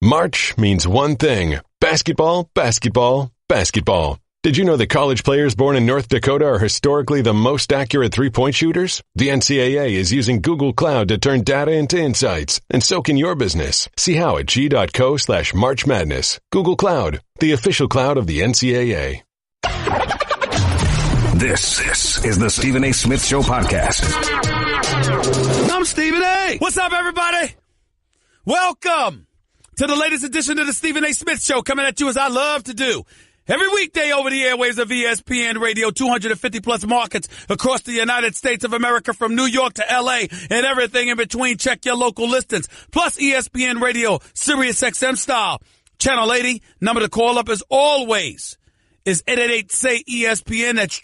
March means one thing. Basketball, basketball, basketball. Did you know that college players born in North Dakota are historically the most accurate three-point shooters? The NCAA is using Google Cloud to turn data into insights, and so can your business. See how at g.co/March Madness. Google Cloud, the official cloud of the NCAA. This is the Stephen A. Smith Show podcast. I'm Stephen A. What's up, everybody? Welcome to the latest edition of the Stephen A. Smith Show, coming at you as I love to do. Every weekday over the airwaves of ESPN Radio, 250-plus markets across the United States of America, from New York to L.A. and everything in between. Check your local listings. Plus ESPN Radio, Sirius XM style. Channel 80, number to call up as always is 888-SAY-ESPN. That's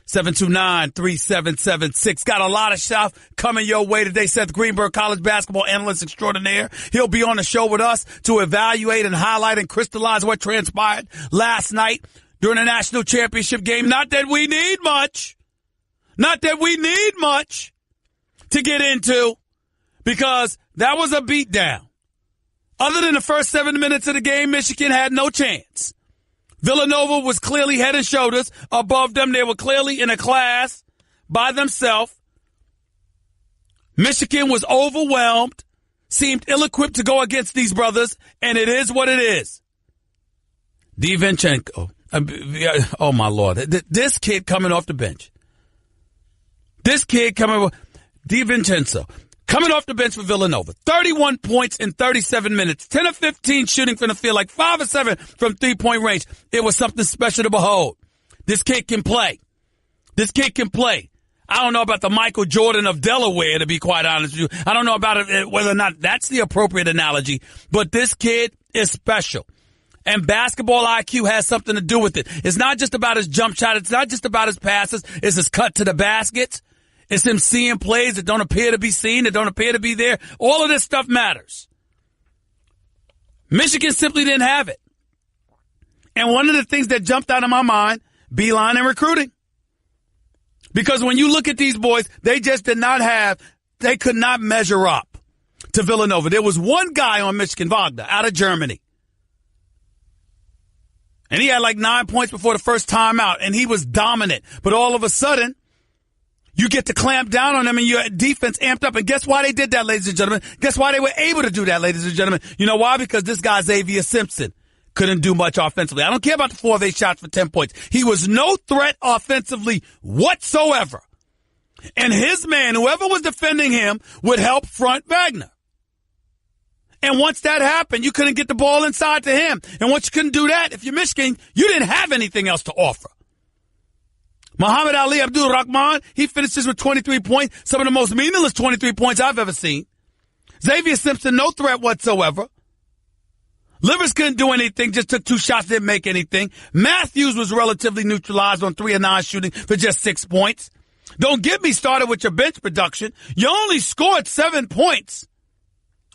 888-729-3776. Got a lot of stuff coming your way today. Seth Greenberg, college basketball analyst extraordinaire. He'll be on the show with us to evaluate and highlight and crystallize what transpired last night during the national championship game. Not that we need much to get into, because that was a beatdown. Other than the first 7 minutes of the game, Michigan had no chance. Villanova was clearly head and shoulders above them. They were clearly in a class by themselves. Michigan was overwhelmed, seemed ill-equipped to go against these brothers, and it is what it is. DiVincenzo, oh my Lord, this kid coming off the bench. DiVincenzo, coming off the bench for Villanova. 31 points in 37 minutes. 10 of 15 shooting from the field, like 5 of 7 from three-point range. It was something special to behold. This kid can play. I don't know about the Michael Jordan of Delaware, to be quite honest with you. I don't know about it, whether or not that's the appropriate analogy. But this kid is special. And basketball IQ has something to do with it. It's not just about his jump shot. It's not just about his passes. It's his cut to the baskets. It's him seeing plays that don't appear to be seen, that don't appear to be there. All of this stuff matters. Michigan simply didn't have it. And one of the things that jumped out of my mind, beeline and recruiting. Because when you look at these boys, they just could not measure up to Villanova. There was one guy on Michigan, Wagner, out of Germany. And he had like 9 points before the first time out, and he was dominant. But all of a sudden, you get to clamp down on them, and your defense amped up. And guess why they did that, ladies and gentlemen? Guess why they were able to do that, ladies and gentlemen? You know why? Because this guy, Xavier Simpson, couldn't do much offensively. I don't care about the 4 of 8 shots for 10 points. He was no threat offensively whatsoever. And his man, whoever was defending him, would help front Wagner. And once that happened, you couldn't get the ball inside to him. And once you couldn't do that, if you're Michigan, you didn't have anything else to offer. Muhammad Ali Abdul-Rahman, he finishes with 23 points, some of the most meaningless 23 points I've ever seen. Xavier Simpson, no threat whatsoever. Livers couldn't do anything, just took 2 shots, didn't make anything. Matthews was relatively neutralized on 3 of 9 shooting for just 6 points. Don't get me started with your bench production. You only scored 7 points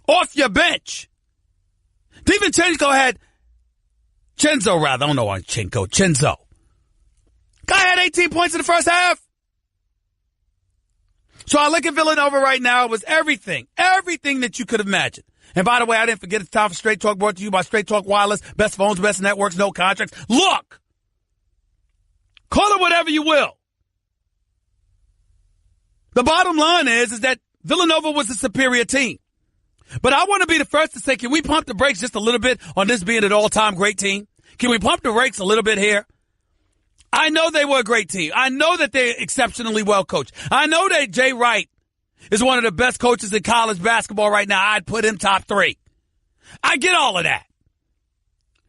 off your bench. DiVincenzo had Chenzo. Guy had 18 points in the first half. So I look at Villanova right now. It was everything that you could imagine. And by the way, I didn't forget, it's time for Straight Talk, brought to you by Straight Talk Wireless. Best phones, best networks, no contracts. Look, call it whatever you will. The bottom line is that Villanova was a superior team. But I want to be the first to say, can we pump the brakes just a little bit on this being an all-time great team? Can we pump the brakes a little bit here? I know they were a great team. I know that they're exceptionally well coached. I know that Jay Wright is one of the best coaches in college basketball right now. I'd put him top 3. I get all of that.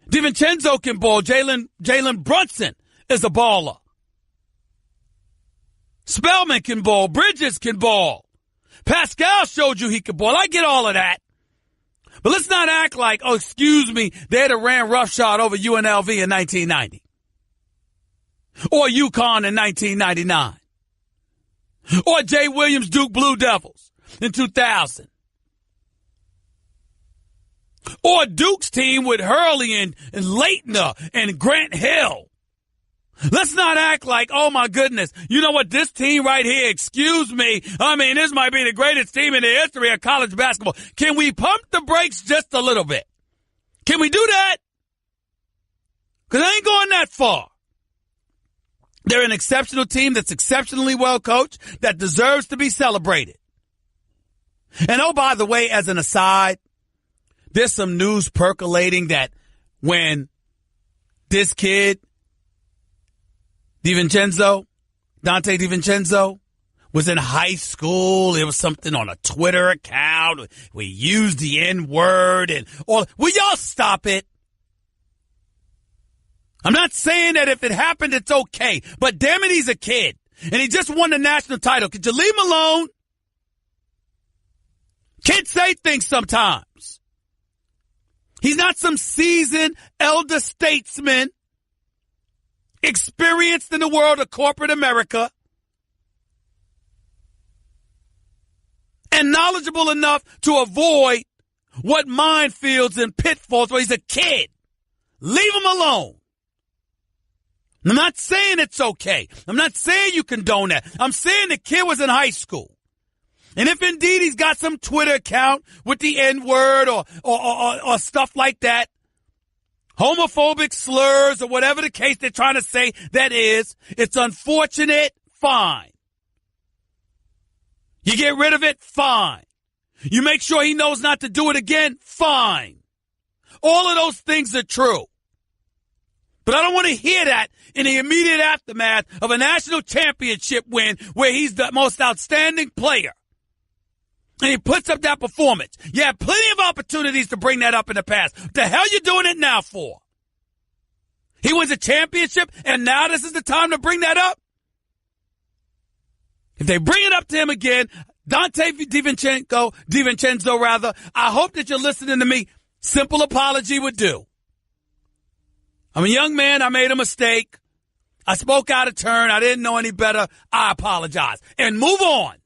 DiVincenzo can ball. Jalen Brunson is a baller. Spellman can ball. Bridges can ball. Pascal showed you he could ball. I get all of that. But let's not act like, oh, excuse me, they'd have ran roughshod over UNLV in 1990. Or UConn in 1999. Or Jay Williams' Duke Blue Devils in 2000. Or Duke's team with Hurley and Leitner and Grant Hill Let's not act like, oh, my goodness, you know what, this team right here, excuse me, I mean, this might be the greatest team in the history of college basketball. Can we pump the brakes just a little bit? Can we do that? Because I ain't going that far. They're an exceptional team that's exceptionally well coached, that deserves to be celebrated. And oh, by the way, as an aside, there's some news percolating that when this kid, Dante DiVincenzo, was in high school, it was something on a Twitter account. We used the N-word and all. Will y'all stop it? I'm not saying that if it happened, it's okay. But damn it, he's a kid. And he just won the national title. Could you leave him alone? Kids say things sometimes. He's not some seasoned elder statesman experienced in the world of corporate America and knowledgeable enough to avoid what minefields and pitfalls where he's a kid. Leave him alone. I'm not saying it's okay. I'm not saying you condone that. I'm saying the kid was in high school. And if indeed he's got some Twitter account with the N-word or stuff like that, homophobic slurs or whatever the case they're trying to say that is, it's unfortunate, fine. You get rid of it, fine. You make sure he knows not to do it again, fine. All of those things are true. But I don't want to hear that in the immediate aftermath of a national championship win where he's the most outstanding player. And he puts up that performance. You had plenty of opportunities to bring that up in the past. What the hell you doing it now for? He wins a championship, and now this is the time to bring that up? If they bring it up to him again, Dante DiVincenzo, I hope that you're listening to me. Simple apology would do. I'm a young man. I made a mistake. I spoke out of turn. I didn't know any better. I apologize. And move on.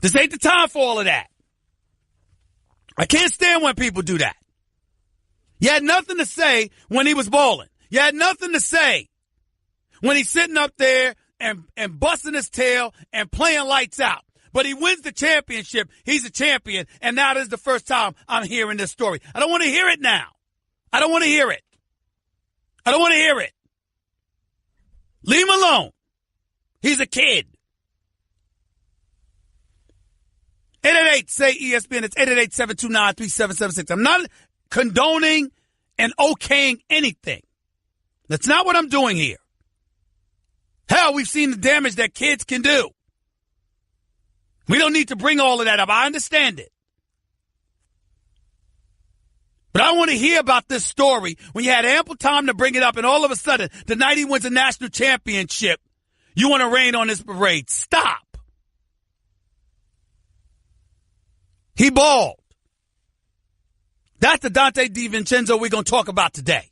This ain't the time for all of that. I can't stand when people do that. You had nothing to say when he was balling. You had nothing to say when he's sitting up there and busting his tail and playing lights out. But he wins the championship. He's a champion. And now this is the first time I'm hearing this story. I don't want to hear it now. I don't want to hear it. I don't want to hear it. Leave him alone. He's a kid. 888-SAY-ESPN. It's 888-729-3776. I'm not condoning and okaying anything. That's not what I'm doing here. Hell, we've seen the damage that kids can do. We don't need to bring all of that up. I understand it. But I want to hear about this story when you had ample time to bring it up, and all of a sudden, the night he wins a national championship, you want to rain on this parade. Stop. He balled. That's the Dante DiVincenzo we're going to talk about today.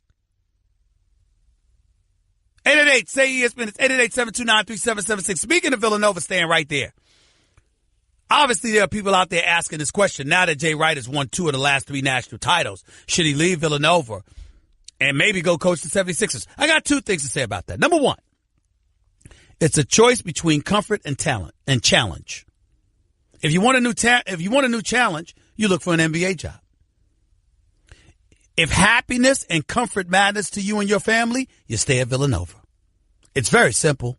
888-SAY-ESPN. It's 888-729-3776. Speaking of Villanova, staying right there. Obviously, there are people out there asking this question. Now that Jay Wright has won 2 of the last 3 national titles, should he leave Villanova and maybe go coach the 76ers? I got 2 things to say about that. Number 1, it's a choice between comfort and talent and challenge. If you want a new challenge, you look for an NBA job. If happiness and comfort matters to you and your family, you stay at Villanova. It's very simple.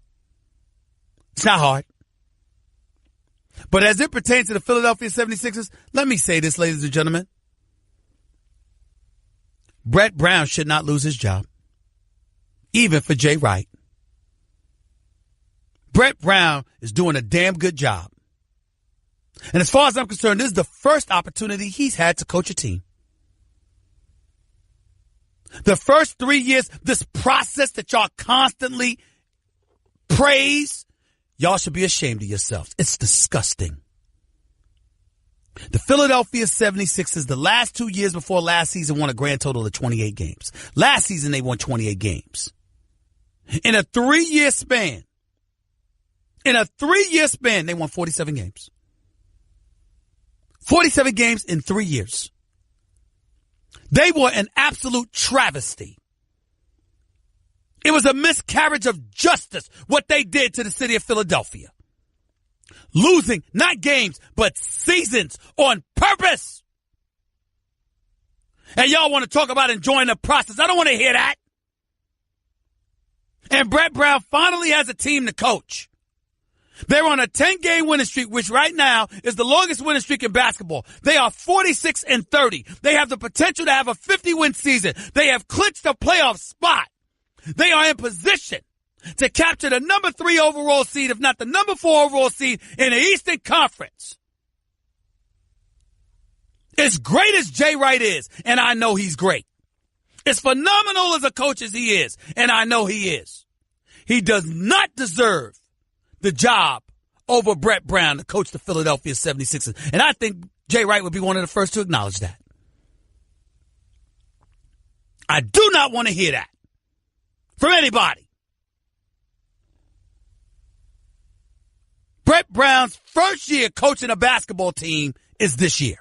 It's not hard. But as it pertains to the Philadelphia 76ers, let me say this, ladies and gentlemen. Brett Brown should not lose his job, even for Jay Wright. Brett Brown is doing a damn good job. And as far as I'm concerned, this is the first opportunity he's had to coach a team. The first 3 years, this process that y'all constantly praise, y'all should be ashamed of yourselves. It's disgusting. The Philadelphia 76ers, the last 2 years before last season, won a grand total of 28 games. Last season, they won 28 games. In a 3-year span, they won 47 games. 47 games in 3 years. They were an absolute travesty. It was a miscarriage of justice what they did to the city of Philadelphia. Losing not games, but seasons on purpose. And y'all want to talk about enjoying the process. I don't want to hear that. And Brett Brown finally has a team to coach. They're on a 10-game winning streak, which right now is the longest winning streak in basketball. They are 46-30. They have the potential to have a 50-win season. They have clinched a playoff spot. They are in position to capture the number 3 overall seed, if not the number 4 overall seed in the Eastern Conference. As great as Jay Wright is, and I know he's great. As phenomenal as a coach as he is, and I know he is. He does not deserve the job over Brett Brown to coach the Philadelphia 76ers. And I think Jay Wright would be one of the first to acknowledge that. I do not want to hear that from anybody. Brett Brown's first year coaching a basketball team is this year.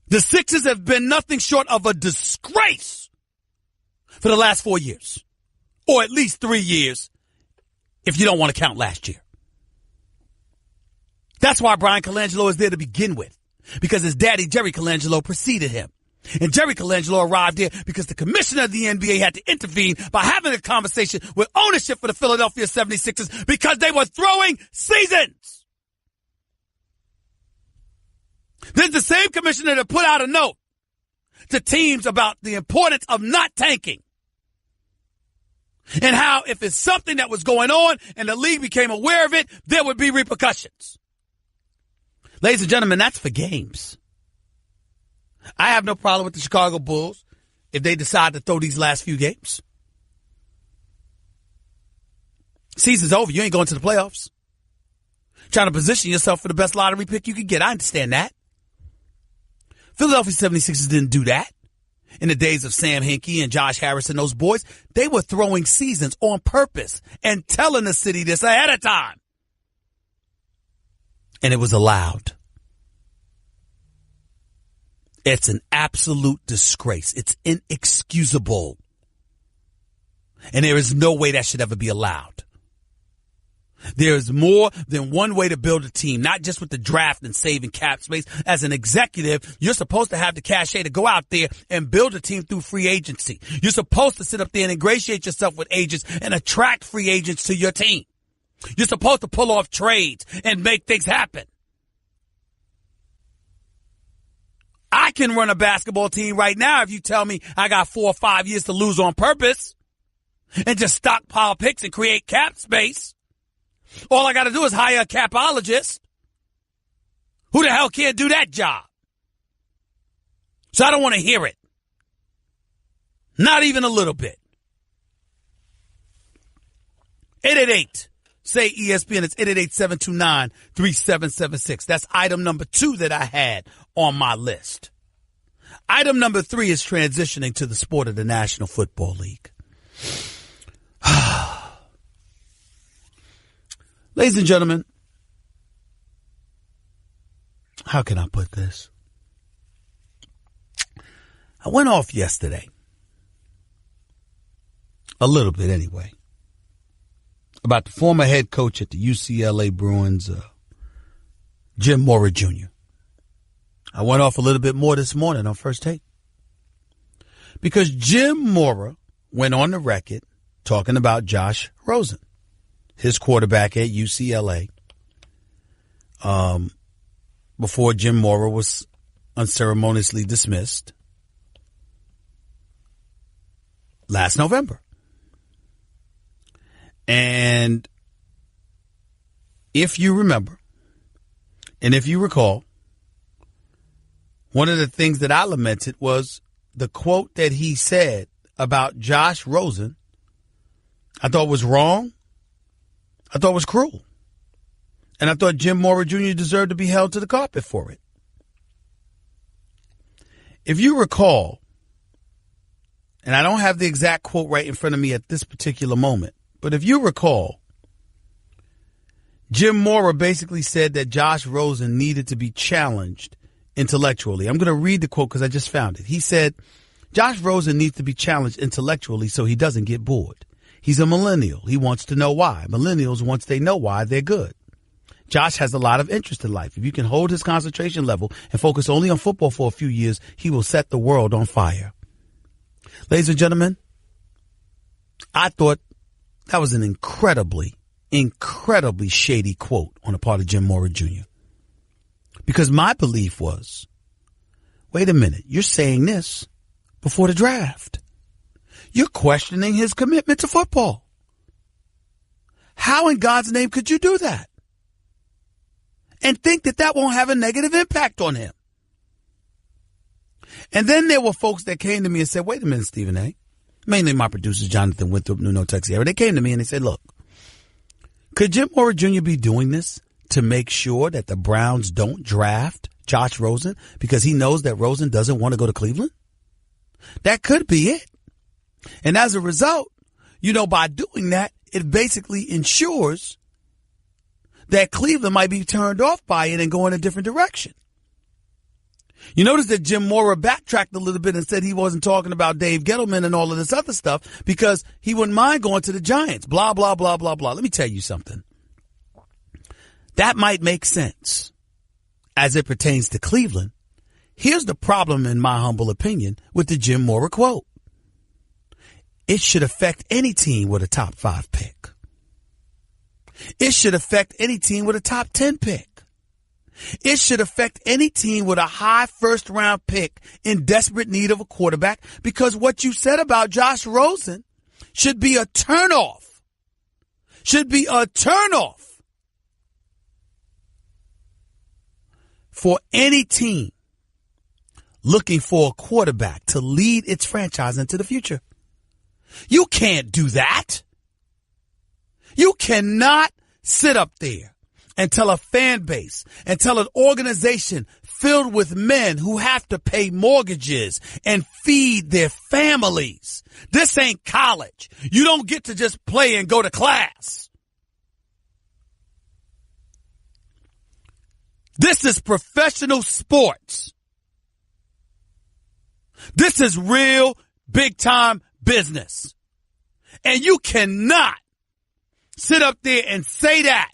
The Sixers have been nothing short of a disgrace for the last 4 years. Or at least 3 years, if you don't want to count last year. That's why Brian Colangelo is there to begin with. Because his daddy, Jerry Colangelo, preceded him. And Jerry Colangelo arrived there because the commissioner of the NBA had to intervene by having a conversation with ownership for the Philadelphia 76ers because they were throwing seasons. This is the same commissioner that put out a note to teams about the importance of not tanking. And how if it's something that was going on and the league became aware of it, there would be repercussions. Ladies and gentlemen, that's for games. I have no problem with the Chicago Bulls if they decide to throw these last few games. Season's over. You ain't going to the playoffs. Trying to position yourself for the best lottery pick you could get. I understand that. Philadelphia 76ers didn't do that. In the days of Sam Hinkie and Josh Harris and those boys, they were throwing seasons on purpose and telling the city this ahead of time. And it was allowed. It's an absolute disgrace. It's inexcusable. And there is no way that should ever be allowed. There is more than one way to build a team, not just with the draft and saving cap space. As an executive, you're supposed to have the cachet to go out there and build a team through free agency. You're supposed to sit up there and ingratiate yourself with agents and attract free agents to your team. You're supposed to pull off trades and make things happen. I can run a basketball team right now if you tell me I got 4 or 5 years to lose on purpose and just stockpile picks and create cap space. All I got to do is hire a capologist. Who the hell can't do that job? So I don't want to hear it. Not even a little bit. 888. Say ESPN. It's 888-729-3776. That's item number 2 that I had on my list. Item number 3 is transitioning to the sport of the National Football League. Ladies and gentlemen, how can I put this? I went off yesterday. A little bit anyway. About the former head coach at the UCLA Bruins, Jim Mora Jr. I went off a little bit more this morning on First Take. Because Jim Mora went on the record talking about Josh Rosen, his quarterback at UCLA, before Jim Mora was unceremoniously dismissed last November. And if you remember, and if you recall, one of the things that I lamented was the quote that he said about Josh Rosen. I thought was wrong. I thought was cruel. And I thought Jim Mora Jr. deserved to be held to the carpet for it. If you recall, and I don't have the exact quote right in front of me at this particular moment, but if you recall, Jim Mora basically said that Josh Rosen needed to be challenged intellectually. I'm going to read the quote because I just found it. He said, Josh Rosen needs to be challenged intellectually so he doesn't get bored. He's a millennial. He wants to know why. Millennials, once they know why, they're good. Josh has a lot of interest in life. If you can hold his concentration level and focus only on football for a few years, he will set the world on fire. Ladies and gentlemen, I thought that was an incredibly shady quote on the part of Jim Mora Jr. Because my belief was, wait a minute, you're saying this before the draft. You're questioning his commitment to football. How in God's name could you do that? And think that that won't have a negative impact on him. And then there were folks that came to me and said, wait a minute, Stephen A. Mainly my producers, Jonathan Winthrop, Nuno Texiera. They came to me and they said, look, could Jim Mora Jr. be doing this to make sure that the Browns don't draft Josh Rosen because he knows that Rosen doesn't want to go to Cleveland? That could be it. And as a result, by doing that, it basically ensures that Cleveland might be turned off by it and go in a different direction. You notice that Jim Mora backtracked a little bit and said he wasn't talking about Dave Gettleman and all of this other stuff because he wouldn't mind going to the Giants, blah, blah, blah, blah, blah. Let me tell you something. That might make sense as it pertains to Cleveland. Here's the problem, in my humble opinion, with the Jim Mora quote. It should affect any team with a top 5 pick. It should affect any team with a top 10 pick. It should affect any team with a high first-round pick in desperate need of a quarterback because what you said about Josh Rosen should be a turnoff. Should be a turnoff for any team looking for a quarterback to lead its franchise into the future. You can't do that. You cannot sit up there and tell a fan base and tell an organization filled with men who have to pay mortgages and feed their families. This ain't college. You don't get to just play and go to class. This is professional sports. This is real big time business. And you cannot sit up there and say that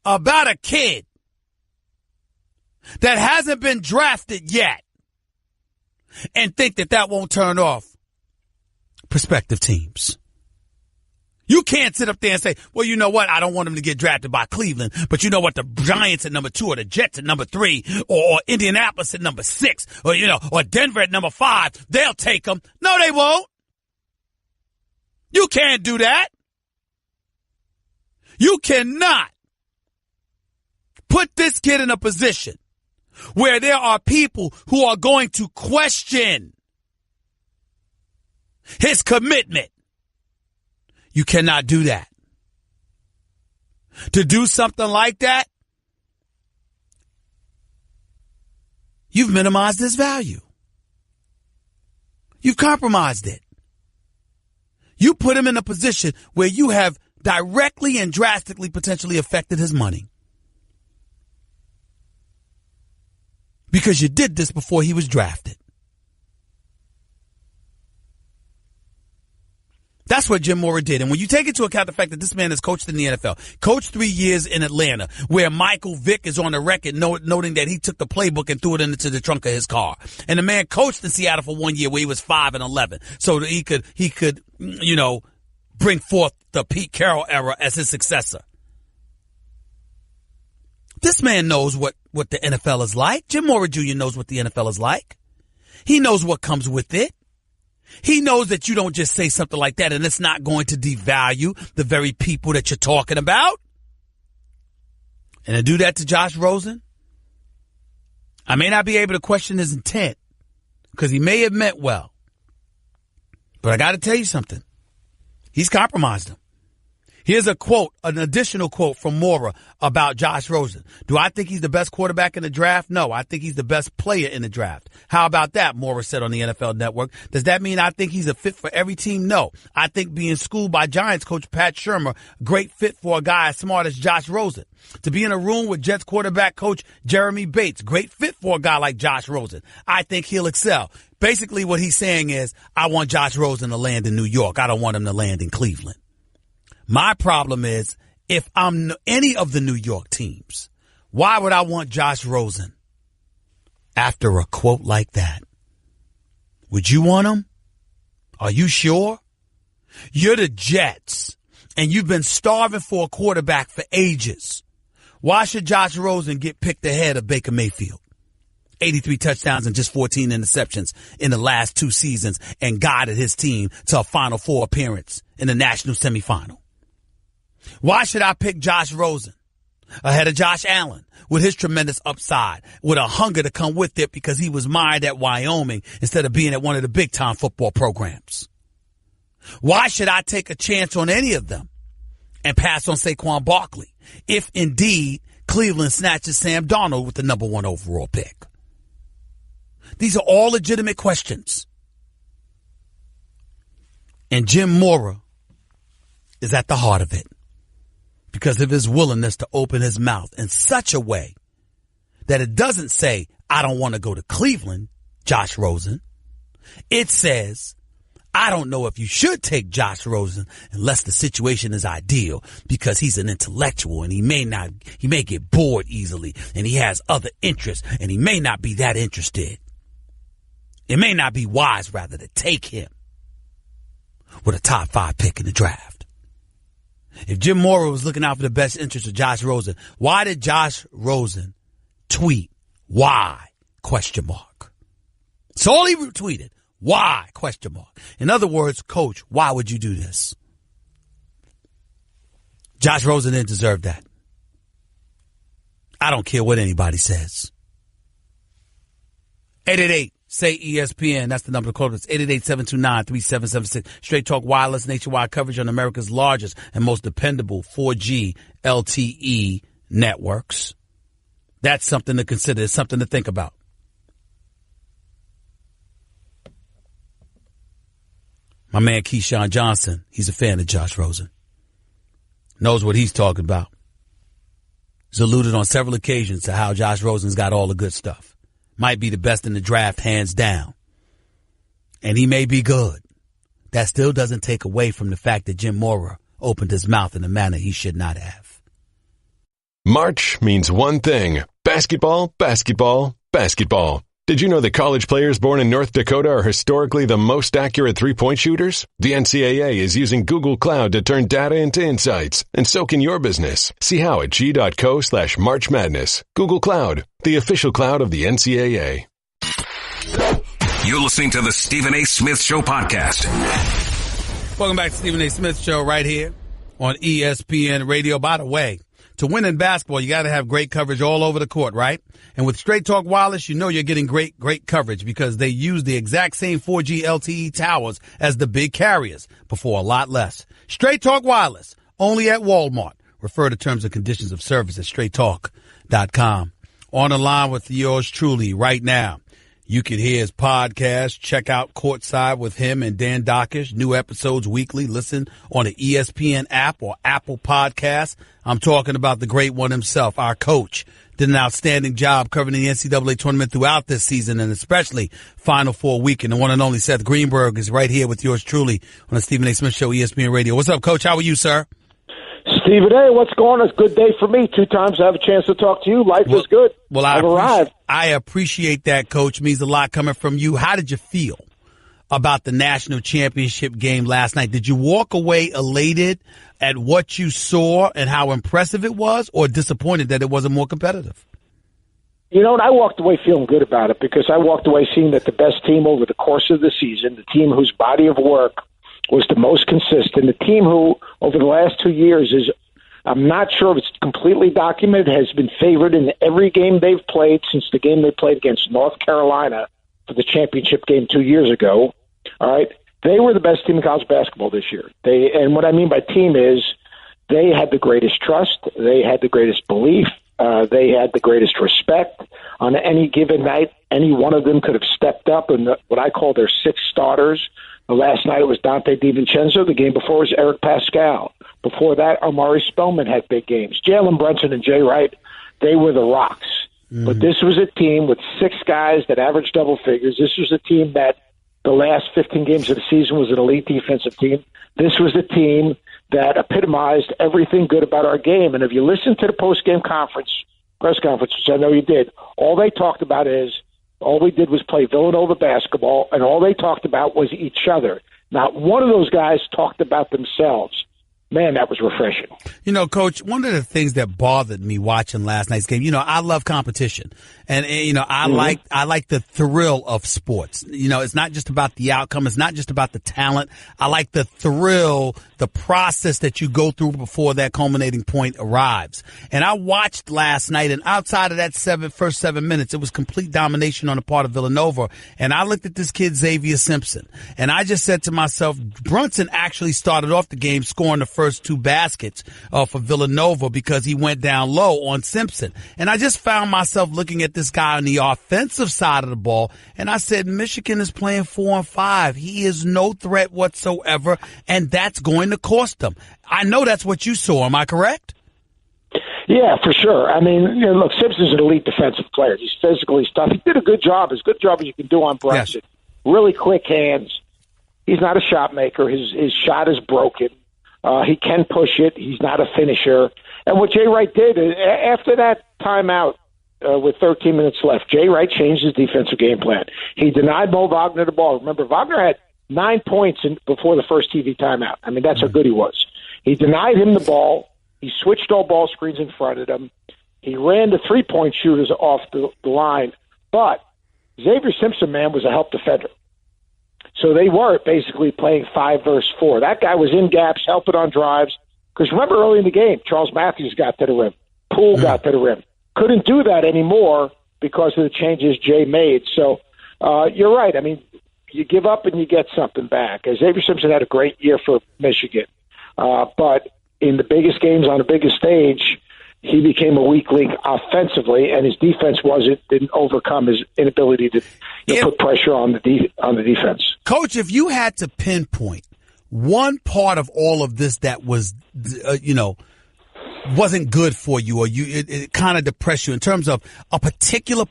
about a kid that hasn't been drafted yet and think that that won't turn off prospective teams. You can't sit up there and say, well, you know what? I don't want him to get drafted by Cleveland, but you know what? The Giants at number 2 or the Jets at number 3 or Indianapolis at number 6 or Denver at number 5, they'll take him. No, they won't. You can't do that. You cannot put this kid in a position where there are people who are going to question his commitment. You cannot do that. To do something like that, you've minimized his value. You've compromised it. You put him in a position where you have directly and drastically potentially affected his money. Because you did this before he was drafted. That's what Jim Mora did. And when you take into account the fact that this man has coached in the NFL, coached 3 years in Atlanta, where Michael Vick is on the record noting that he took the playbook and threw it into the trunk of his car. And the man coached in Seattle for 1 year where he was 5-11. So that he could, bring forth the Pete Carroll era as his successor. This man knows what the NFL is like. Jim Mora Jr. knows what the NFL is like. He knows what comes with it. He knows that you don't just say something like that and it's not going to devalue the very people that you're talking about. And to do that to Josh Rosen, I may not be able to question his intent because he may have meant well. But I got to tell you something. He's compromised him. Here's a quote, an additional quote from Mora about Josh Rosen. Do I think he's the best quarterback in the draft? No, I think he's the best player in the draft. How about that? Mora said on the NFL Network. Does that mean I think he's a fit for every team? No. I think being schooled by Giants coach Pat Shurmur, great fit for a guy as smart as Josh Rosen. To be in a room with Jets quarterback coach Jeremy Bates, great fit for a guy like Josh Rosen. I think he'll excel. Basically what he's saying is, I want Josh Rosen to land in New York. I don't want him to land in Cleveland. My problem is, if I'm any of the New York teams, why would I want Josh Rosen after a quote like that? Would you want him? Are you sure? You're the Jets, and you've been starving for a quarterback for ages. Why should Josh Rosen get picked ahead of Baker Mayfield? 83 touchdowns and just 14 interceptions in the last 2 seasons and guided his team to a Final Four appearance in the national semifinal. Why should I pick Josh Rosen ahead of Josh Allen with his tremendous upside, with a hunger to come with it because he was mired at Wyoming instead of being at one of the big-time football programs? Why should I take a chance on any of them and pass on Saquon Barkley if indeed Cleveland snatches Sam Darnold with the number 1 overall pick? These are all legitimate questions. And Jim Mora is at the heart of it because of his willingness to open his mouth in such a way that it doesn't say, I don't want to go to Cleveland, Josh Rosen. It says, I don't know if you should take Josh Rosen unless the situation is ideal because he's an intellectual and he may get bored easily and he has other interests and he may not be that interested. It may not be wise, rather, to take him with a top 5 pick in the draft. If Jim Mora was looking out for the best interest of Josh Rosen, why did Josh Rosen tweet, why? ? That's all he tweeted. Why? ? In other words, Coach, why would you do this? Josh Rosen didn't deserve that. I don't care what anybody says. 888. Say ESPN. That's the number to call us. 888-729-3776. Straight Talk Wireless, nationwide coverage on America's largest and most dependable 4G LTE networks. That's something to consider. It's something to think about. My man Keyshawn Johnson, he's a fan of Josh Rosen. Knows what he's talking about. He's alluded on several occasions to how Josh Rosen's got all the good stuff. Might be the best in the draft, hands down. And he may be good. That still doesn't take away from the fact that Jim Mora opened his mouth in a manner he should not have. March means one thing. Basketball, basketball, basketball. Did you know that college players born in North Dakota are historically the most accurate three-point shooters? The NCAA is using Google Cloud to turn data into insights, and so can your business. See how at g.co/March Madness. Google Cloud, the official cloud of the NCAA. You're listening to the Stephen A. Smith Show podcast. Welcome back to Stephen A. Smith Show right here on ESPN Radio. By the way, to win in basketball, you got to have great coverage all over the court, right? And with Straight Talk Wireless, you know you're getting great coverage because they use the exact same 4G LTE towers as the big carriers, but for a lot less. Straight Talk Wireless, only at Walmart. Refer to terms and conditions of service at straighttalk.com. On the line with yours truly right now. You can hear his podcast. Check out Courtside with him and Dan Dockish. New episodes weekly. Listen on the ESPN app or Apple Podcasts. I'm talking about the great one himself, our coach. Did an outstanding job covering the NCAA tournament throughout this season and especially Final Four weekend. The one and only Seth Greenberg is right here with yours truly on the Stephen A. Smith Show, ESPN Radio. What's up, Coach? How are you, sir? Stephen A., what's going on? It's a good day for me. 2 times I have a chance to talk to you. Life is good. Well, I've arrived. I appreciate that, Coach. It means a lot coming from you. How did you feel about the national championship game last night? Did you walk away elated at what you saw and how impressive it was, or disappointed that it wasn't more competitive? You know, and I walked away feeling good about it because I walked away seeing that the best team over the course of the season, the team whose body of work was the most consistent, the team who over the last 2 years is, I'm not sure if it's completely documented, has been favored in every game they've played since the game they played against North Carolina for the championship game 2 years ago. All right. They were the best team in college basketball this year. And what I mean by team is they had the greatest trust. They had the greatest belief. They had the greatest respect. On any given night, any one of them could have stepped up in what I call their 6 starters. Last night it was Dante DiVincenzo. The game before was Eric Pascal. Before that, Omari Spellman had big games. Jalen Brunson and Jay Wright, they were the rocks. But this was a team with 6 guys that averaged double figures. This was a team that the last 15 games of the season was an elite defensive team. This was the team that epitomized everything good about our game. And if you listen to the post-game press conference, which I know you did, all they talked about is all we did was play Villanova basketball, and all they talked about was each other. Not one of those guys talked about themselves. Man, that was refreshing. You know, Coach, one of the things that bothered me watching last night's game, you know, I love competition. And you know, I like the thrill of sports. You know, it's not just about the outcome. It's not just about the talent. I like the thrill, the process that you go through before that culminating point arrives. And I watched last night, and outside of that first 7 minutes, it was complete domination on the part of Villanova. And I looked at this kid, Xavier Simpson, and I just said to myself, Brunson actually started off the game scoring the first 2 baskets for Villanova because he went down low on Simpson. And I just found myself looking at this guy on the offensive side of the ball, and I said, Michigan is playing 4-on-5. He is no threat whatsoever, and that's going to cost them. I know that's what you saw. Am I correct? Yeah, for sure. I mean, you know, look, Simpson's an elite defensive player. He's physically tough. He did a good job, as good a job as you can do on Brunson. Yes. Really quick hands. He's not a shot maker. His shot is broken. He can push it. He's not a finisher. And what Jay Wright did, after that timeout with 13 minutes left, Jay Wright changed his defensive game plan. He denied Mo Wagner the ball. Remember, Wagner had 9 points before the first TV timeout. I mean, that's how good he was. He denied him the ball. He switched all ball screens in front of him. He ran the three-point shooters off the line. But Xavier Simpson, man, was a help defender. So they were basically playing 5 versus 4. That guy was in gaps, helping on drives. Because remember early in the game, Charles Matthews got to the rim. Poole got to the rim. Couldn't do that anymore because of the changes Jay made. So you're right. I mean, you give up and you get something back. Xavier Simpson had a great year for Michigan. But in the biggest games on the biggest stage, he became a weak link offensively, and his defense didn't overcome his inability to put pressure on the defense. Coach, if you had to pinpoint one part of all of this that was, wasn't good for you, or it kind of depressed you in terms of a particular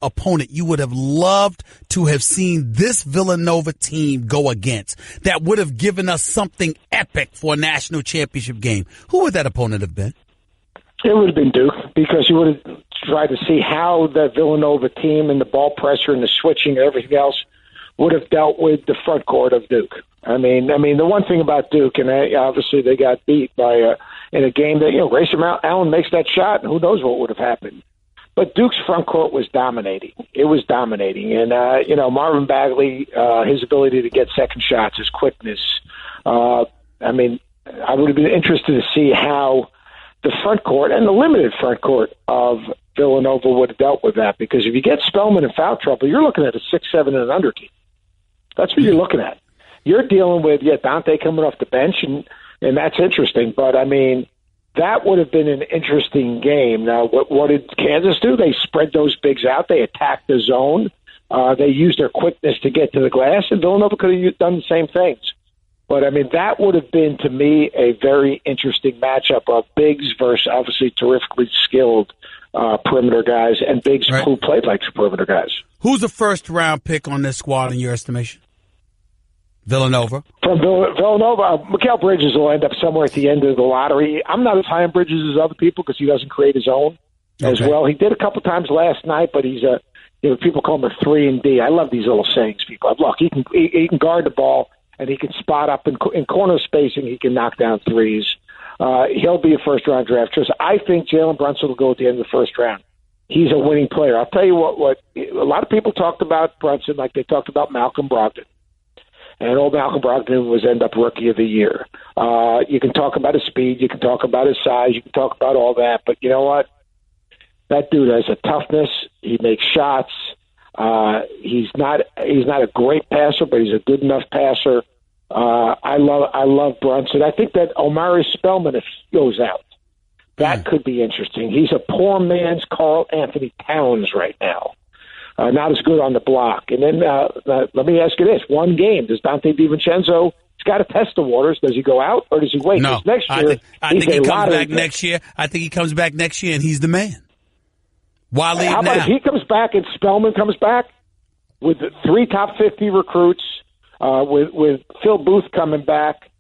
opponent you would have loved to have seen this Villanova team go against, that would have given us something epic for a national championship game, who would that opponent have been? It would have been Duke, because you would have tried to see how the Villanova team and the ball pressure and the switching and everything else would have dealt with the front court of Duke. I mean, the one thing about Duke, and obviously they got beat by in a game that, Grayson Allen makes that shot, and who knows what would have happened. But Duke's front court was dominating. It was dominating. And, Marvin Bagley, his ability to get second shots, his quickness. I would have been interested to see how the front court and the limited front court of Villanova would have dealt with that. Because if you get Spellman in foul trouble, you're looking at a 6-7 and an under team. That's what you're looking at. You're dealing with, Dante coming off the bench, and that's interesting. But, that would have been an interesting game. Now, what did Kansas do? They spread those bigs out. They attacked the zone. They used their quickness to get to the glass, and Villanova could have done the same things. But, that would have been, to me, a very interesting matchup of bigs versus obviously terrifically skilled perimeter guys, and bigs who played like perimeter guys. Who's the first-round pick on this squad in your estimation? Villanova? From Villanova, Mikal Bridges will end up somewhere at the end of the lottery. I'm not as high on Bridges as other people because he doesn't create his own as well. He did a couple times last night, but he's people call him a 3-and-D. I love these little sayings, people. Look, he can guard the ball, and he can spot up in corner spacing. He can knock down threes. He'll be a first-round draft choice. I think Jalen Brunson will go at the end of the first round. He's a winning player. I'll tell you what a lot of people talked about Brunson like they talked about Malcolm Brogdon. And old Malcolm Brogdon was end up Rookie of the Year. You can talk about his speed. You can talk about his size. You can talk about all that. But you know what? That dude has a toughness. He makes shots. He's not a great passer, but he's a good enough passer. I love Brunson. I think that Omari Spellman, if he goes out, that could be interesting. He's a poor man's Karl Anthony Towns right now. Not as good on the block. And then let me ask you this. One game, does Dante DiVincenzo, he's got to test the waters. Does he go out or does he wait? No, next year, I think he comes back next year. I think he comes back next year and he's the man. Why leave How about now? if he comes back and Spellman comes back with 3 top 50 recruits, with Phil Booth coming back,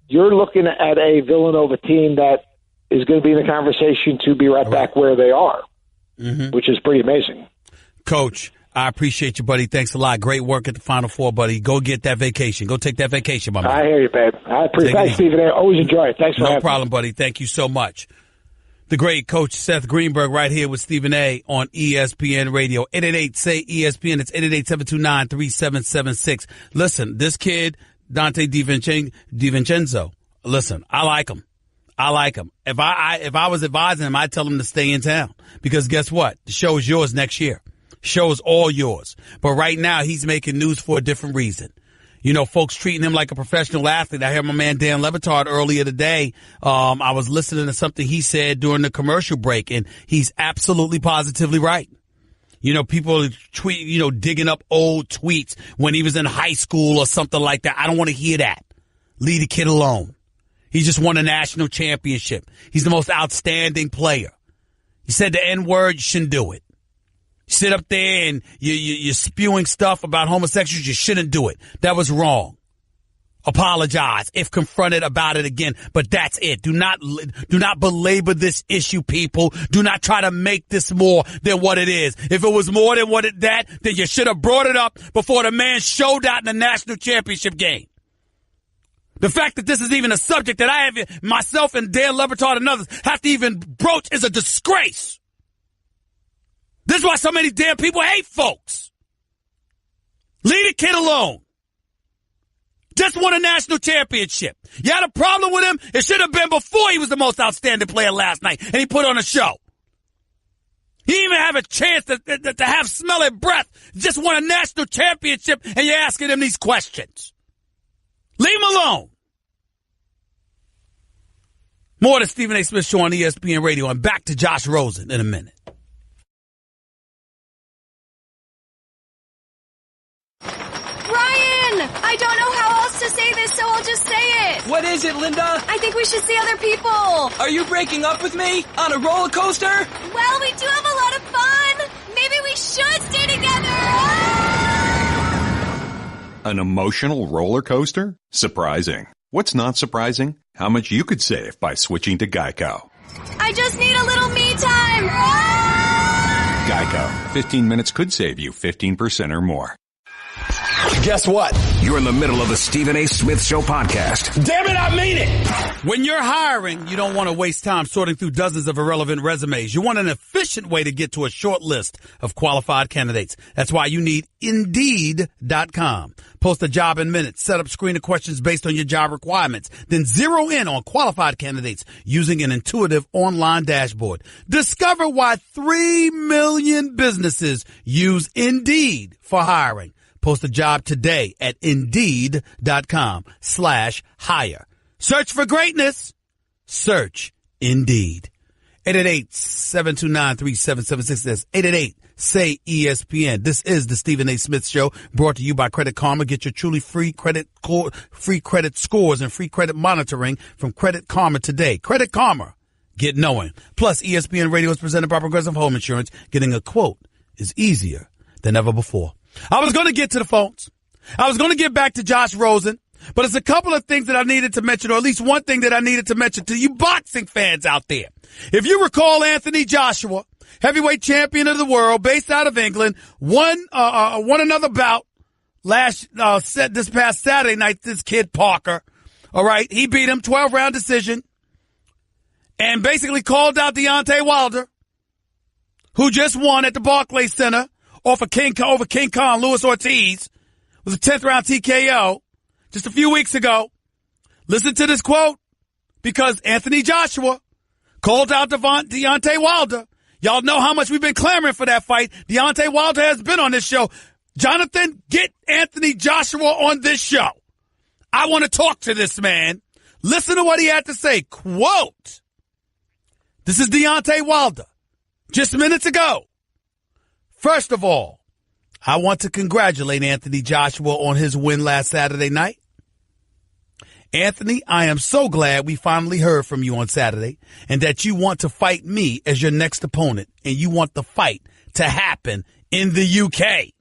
you're looking at a Villanova team that is going to be in the conversation to be right back where they are, which is pretty amazing. Coach, I appreciate you, buddy. Thanks a lot. Great work at the Final Four, buddy. Go get that vacation. Go take that vacation, my man. I hear you, babe. I appreciate it. Thanks, Stephen. I always enjoy it. Thanks for having me. No problem, buddy. Thank you so much. The great Coach Seth Greenberg right here with Stephen A. on ESPN Radio. 888-SAY-ESPN. It's 888-729-3776. Listen, this kid, Dante DiVincenzo, listen, I like him. I like him. If I was advising him, I'd tell him to stay in town. Because guess what? The show is yours next year. Show is all yours. But right now, he's making news for a different reason. You know, folks treating him like a professional athlete. I heard my man Dan Levitard earlier today. I was listening to something he said during the commercial break, and he's absolutely positively right. You know, people digging up old tweets when he was in high school or something like that. I don't want to hear that. Leave the kid alone. He just won a national championship. He's the most outstanding player. He said the N-word, you shouldn't do it. You sit up there and you're spewing stuff about homosexuals. You shouldn't do it. That was wrong. Apologize if confronted about it again. But that's it. Do not belabor this issue, people. Do not try to make this more than what it is. If it was more than then you should have brought it up before the man showed out in the national championship game. The fact that this is even a subject that I have myself and Dan Levitard and others have to even broach is a disgrace. This is why so many damn people hate folks. Leave the kid alone. Just won a national championship. You had a problem with him? It should have been before he was the most outstanding player last night and he put on a show. He didn't even have a chance to have smelly breath. Just won a national championship and you're asking him these questions. Leave him alone. More of the Stephen A. Smith Show on ESPN Radio, and back to Josh Rosen in a minute. I don't know how else to say this, so I'll just say it. What is it, Linda? I think we should see other people. Are you breaking up with me? On a roller coaster? Well, we do have a lot of fun. Maybe we should stay together. An emotional roller coaster? Surprising. What's not surprising? How much you could save by switching to Geico. I just need a little me time. Geico. 15 minutes could save you 15% or more. Guess what? You're in the middle of the Stephen A. Smith Show podcast. Damn it, I mean it! When you're hiring, you don't want to waste time sorting through dozens of irrelevant resumes. You want an efficient way to get to a short list of qualified candidates. That's why you need Indeed.com. Post a job in minutes, set up screening questions based on your job requirements, then zero in on qualified candidates using an intuitive online dashboard. Discover why 3 million businesses use Indeed for hiring. Post a job today at Indeed.com/hire. Search for greatness. Search Indeed. 888-729-3776. That's 888-SAY-ESPN. This is the Stephen A. Smith Show, brought to you by Credit Karma. Get your truly free credit scores and free credit monitoring from Credit Karma today. Credit Karma. Get knowing. Plus, ESPN Radio is presented by Progressive Home Insurance. Getting a quote is easier than ever before. I was going to get to the phones. I was going to get back to Josh Rosen, but it's a couple of things that I needed to mention, or at least one thing that I needed to mention to you boxing fans out there. If you recall, Anthony Joshua, heavyweight champion of the world, based out of England, won another bout this past Saturday night. This kid Parker, all right, he beat him 12-round decision, and basically called out Deontay Wilder, who just won at the Barclays Center over King Kong, Luis Ortiz. It was a 10th round TKO just a few weeks ago. Listen to this quote, because Anthony Joshua called out Deontay Wilder. Y'all know how much we've been clamoring for that fight. Deontay Wilder has been on this show. Jonathan, get Anthony Joshua on this show. I want to talk to this man. Listen to what he had to say. Quote, this is Deontay Wilder just minutes ago. First of all, I want to congratulate Anthony Joshua on his win last Saturday night. Anthony, I am so glad we finally heard from you on Saturday and that you want to fight me as your next opponent and you want the fight to happen in the UK.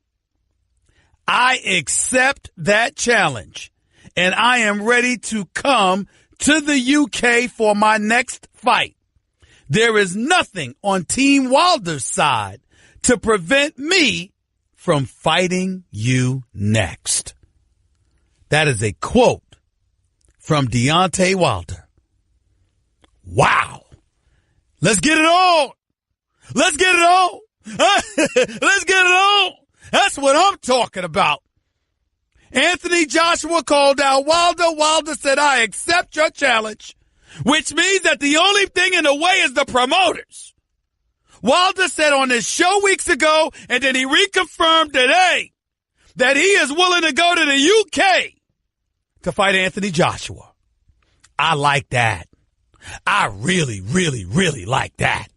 I accept that challenge and I am ready to come to the UK for my next fight. There is nothing on Team Wilder's side to prevent me from fighting you next. That is a quote from Deontay Wilder. Wow. Let's get it on. Let's get it on. Let's get it on. That's what I'm talking about. Anthony Joshua called out Wilder. Wilder said, I accept your challenge, which means that the only thing in the way is the promoters. Wilder said on his show weeks ago, and then he reconfirmed today, that he is willing to go to the UK to fight Anthony Joshua. I like that. I really, really, really like that.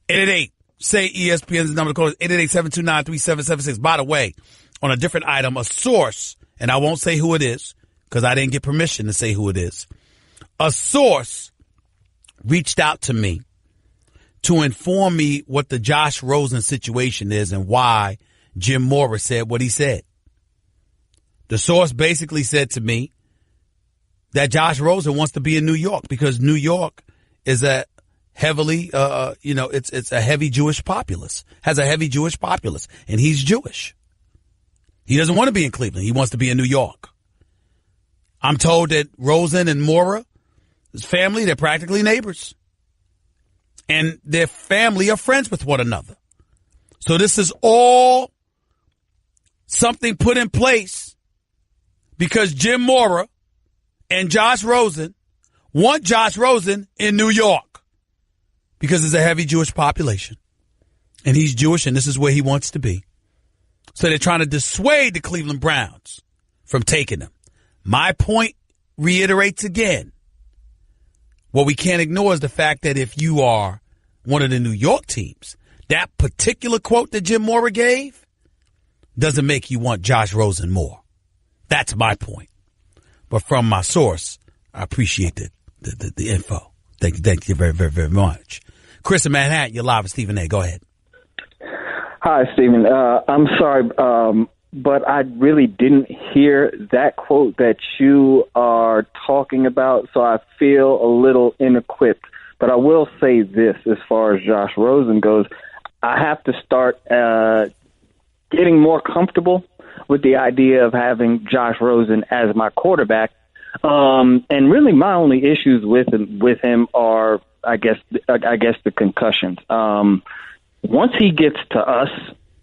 888, say ESPN's number to call is 888-729-3776. By the way, on a different item, a source, and I won't say who it is because I didn't get permission to say who it is. A source reached out to me to inform me what the Josh Rosen situation is and why Jim Mora said what he said. The source basically said to me that Josh Rosen wants to be in New York because New York is a heavily, it's a heavy Jewish populace, has a heavy Jewish populace, and he's Jewish. He doesn't want to be in Cleveland. He wants to be in New York. I'm told that Rosen and Mora, his family, they're practically neighbors. And their family are friends with one another. So this is all something put in place because Jim Mora and Josh Rosen want Josh Rosen in New York because there's a heavy Jewish population. And he's Jewish, and this is where he wants to be. So they're trying to dissuade the Cleveland Browns from taking him. My point reiterates again. What we can't ignore is the fact that if you are one of the New York teams, that particular quote that Jim Mora gave doesn't make you want Josh Rosen more. That's my point. But from my source, I appreciate the info. Thank you very, very, very much. Chris in Manhattan, you're live with Stephen A. Go ahead. Hi, Stephen. I'm sorry, but I really didn't hear that quote that you are talking about, so I feel a little inequipped. But I will say this, as far as Josh Rosen goes, I have to start getting more comfortable with the idea of having Josh Rosen as my quarterback. And really my only issues with him are, I guess the concussions. Once he gets to us,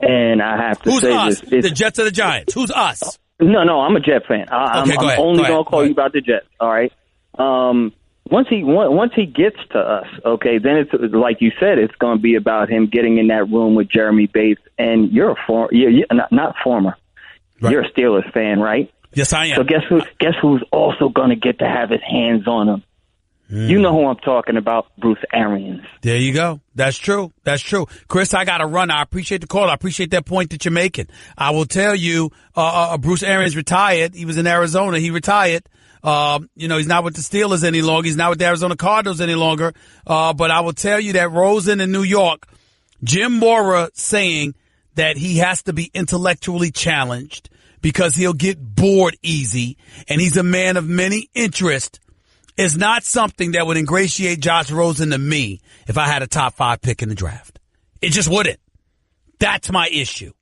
and I have to say us? this. The Jets or the Giants? Who's us? No, I'm a Jet fan. I'm only going to call you about the Jets, all right? Once he gets to us, okay, then it's like you said, it's going to be about him getting in that room with Jeremy Bates, and you're not former. Right. You're a Steelers fan, right? Yes, I am. So guess who's also going to get to have his hands on him? You know who I'm talking about, Bruce Arians. There you go. That's true. Chris, I got to run. I appreciate the call. I appreciate that point that you're making. I will tell you, Bruce Arians retired. He was in Arizona. He retired. He's not with the Steelers any longer. He's not with the Arizona Cardinals any longer. But I will tell you that Rosen in New York, Jim Mora saying that he has to be intellectually challenged because he'll get bored easy and he's a man of many interests is not something that would ingratiate Josh Rosen to me if I had a top 5 pick in the draft. It just wouldn't. That's my issue,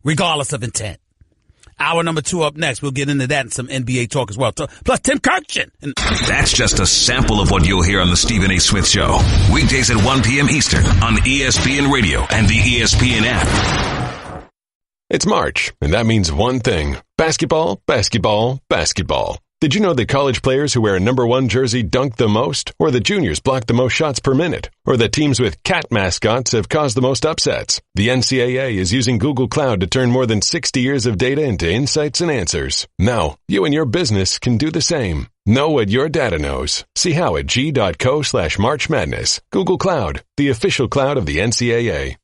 regardless of intent. Hour number 2 up next. We'll get into that and some NBA talk as well. Plus Tim Kurkjian. That's just a sample of what you'll hear on the Stephen A. Smith Show. Weekdays at 1 p.m. Eastern on ESPN Radio and the ESPN app. It's March, and that means one thing. Basketball, basketball, basketball. Did you know that college players who wear a number 1 jersey dunk the most? Or that juniors block the most shots per minute? Or that teams with cat mascots have caused the most upsets? The NCAA is using Google Cloud to turn more than 60 years of data into insights and answers. Now, you and your business can do the same. Know what your data knows. See how at g.co/March Madness. Google Cloud, the official cloud of the NCAA.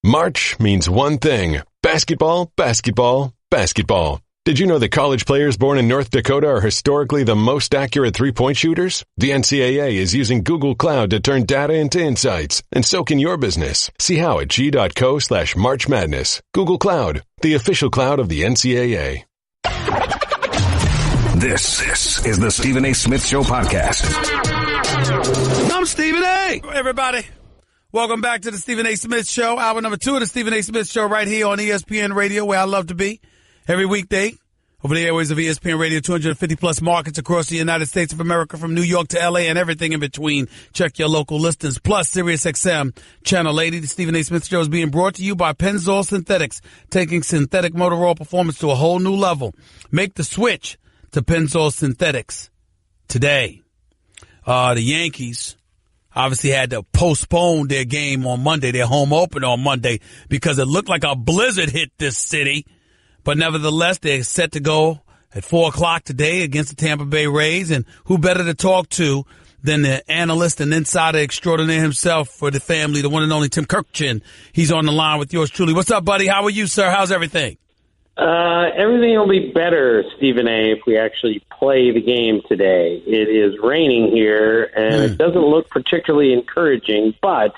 March means one thing. Basketball, basketball, basketball. Did you know that college players born in North Dakota are historically the most accurate three-point shooters? The NCAA is using Google Cloud to turn data into insights, and so can your business. See how at g.co/March Madness. Google Cloud, the official cloud of the NCAA. This is the Stephen A. Smith Show podcast. I'm Stephen A. Everybody, welcome back to the Stephen A. Smith Show. Hour number 2 of the Stephen A. Smith Show right here on ESPN Radio, where I love to be. Every weekday, over the airways of ESPN Radio, 250-plus markets across the United States of America, from New York to L.A. and everything in between. Check your local listings, plus SiriusXM Channel 80. The Stephen A. Smith Show is being brought to you by Pennzoil Synthetics, taking synthetic motor oil performance to a whole new level. Make the switch to Pennzoil Synthetics today. The Yankees obviously had to postpone their game on Monday, their home opener on Monday, because it looked like a blizzard hit this city. But nevertheless, they're set to go at 4 o'clock today against the Tampa Bay Rays. And who better to talk to than the analyst and insider extraordinaire himself for the family, the one and only Tim Kurkjian. He's on the line with yours truly. What's up, buddy? How are you, sir? How's everything? Everything will be better, Stephen A., if we actually play the game today. It is raining here, and it doesn't look particularly encouraging, but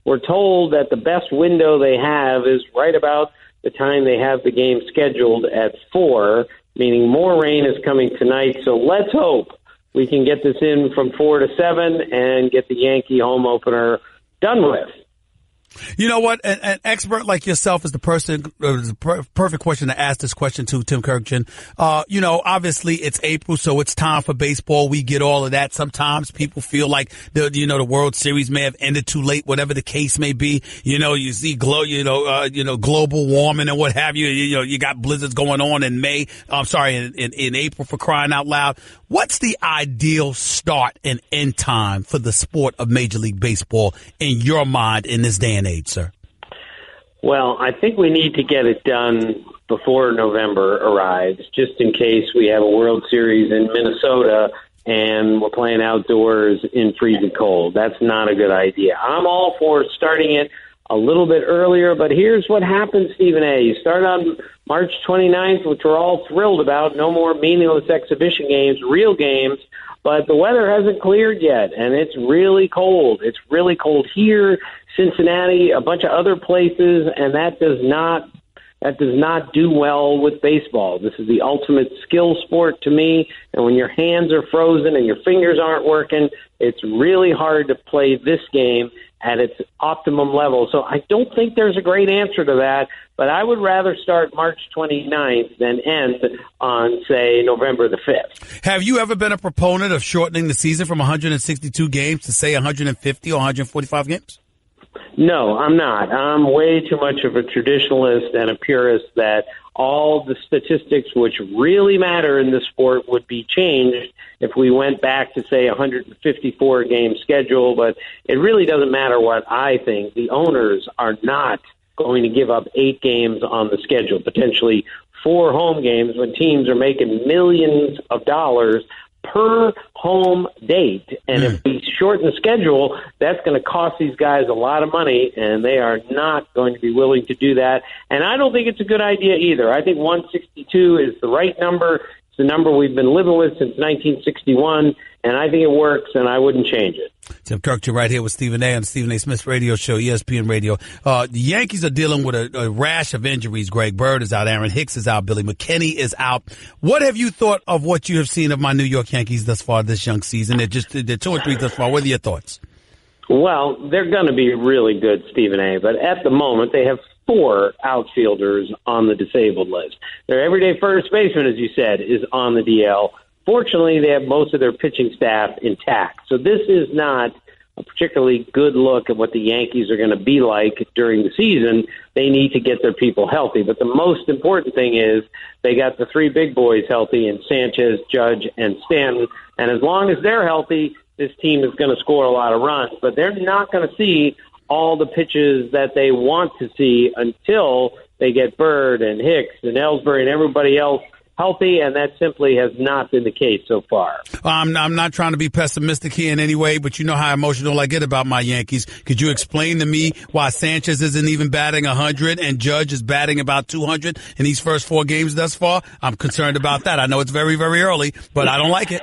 we're told that the best window they have is right about the time they have the game scheduled at 4, meaning more rain is coming tonight. So let's hope we can get this in from 4 to 7 and get the Yankee home opener done with. You know what? An expert like yourself is the perfect question to ask this question to, Tim Kurkjian. Obviously it's April, so it's time for baseball. We get all of that. Sometimes people feel like the World Series may have ended too late, whatever the case may be. You see global warming and what have you. You got blizzards going on in May. In April, for crying out loud. What's the ideal start and end time for the sport of Major League Baseball in your mind in this day and age, sir? Well, I think we need to get it done before November arrives, just in case we have a World Series in Minnesota and we're playing outdoors in freezing cold. That's not a good idea. I'm all for starting it a little bit earlier, but here's what happens, Stephen A. You start on March 29th, which we're all thrilled about. No more meaningless exhibition games, real games. But the weather hasn't cleared yet, and it's really cold. It's really cold here, Cincinnati, a bunch of other places, and that does not do well with baseball. This is the ultimate skill sport to me, and when your hands are frozen and your fingers aren't working, it's really hard to play this game at its optimum level. So I don't think there's a great answer to that, but I would rather start March 29th than end on, say, November the 5th. Have you ever been a proponent of shortening the season from 162 games to, say, 150 or 145 games? No, I'm not. I'm way too much of a traditionalist and a purist that all the statistics which really matter in the sport would be changed if we went back to, say, 154-game schedule. But it really doesn't matter what I think. The owners are not going to give up 8 games on the schedule, potentially 4 home games when teams are making millions of dollars per home date. And if we shorten the schedule, that's going to cost these guys a lot of money, and they are not going to be willing to do that. And I don't think it's a good idea either. I think 162 is the right number. It's the number we've been living with since 1961, and I think it works, and I wouldn't change it. Tim Kurkjian right here with Stephen A. on the Stephen A. Smith Radio Show, ESPN Radio. The Yankees are dealing with a rash of injuries. Greg Bird is out. Aaron Hicks is out. Billy McKinney is out. What have you thought of what you have seen of my New York Yankees thus far this young season? They're 2-3 thus far. What are your thoughts? Well, they're going to be really good, Stephen A., but at the moment they have 4 outfielders on the disabled list. Their everyday first baseman, as you said, is on the DL. Fortunately, they have most of their pitching staff intact. So this is not a particularly good look at what the Yankees are going to be like during the season. They need to get their people healthy. But the most important thing is they got the 3 big boys healthy in Sanchez, Judge, and Stanton. And as long as they're healthy, this team is going to score a lot of runs. But they're not going to see all the pitches that they want to see until they get Bird and Hicks and Ellsbury and everybody else healthy, and that simply has not been the case so far. I'm not trying to be pessimistic here in any way, but you know how emotional I get about my Yankees. Could you explain to me why Sanchez isn't even batting 100 and Judge is batting about 200 in these first 4 games thus far? I'm concerned about that. I know it's very, very early, but I don't like it.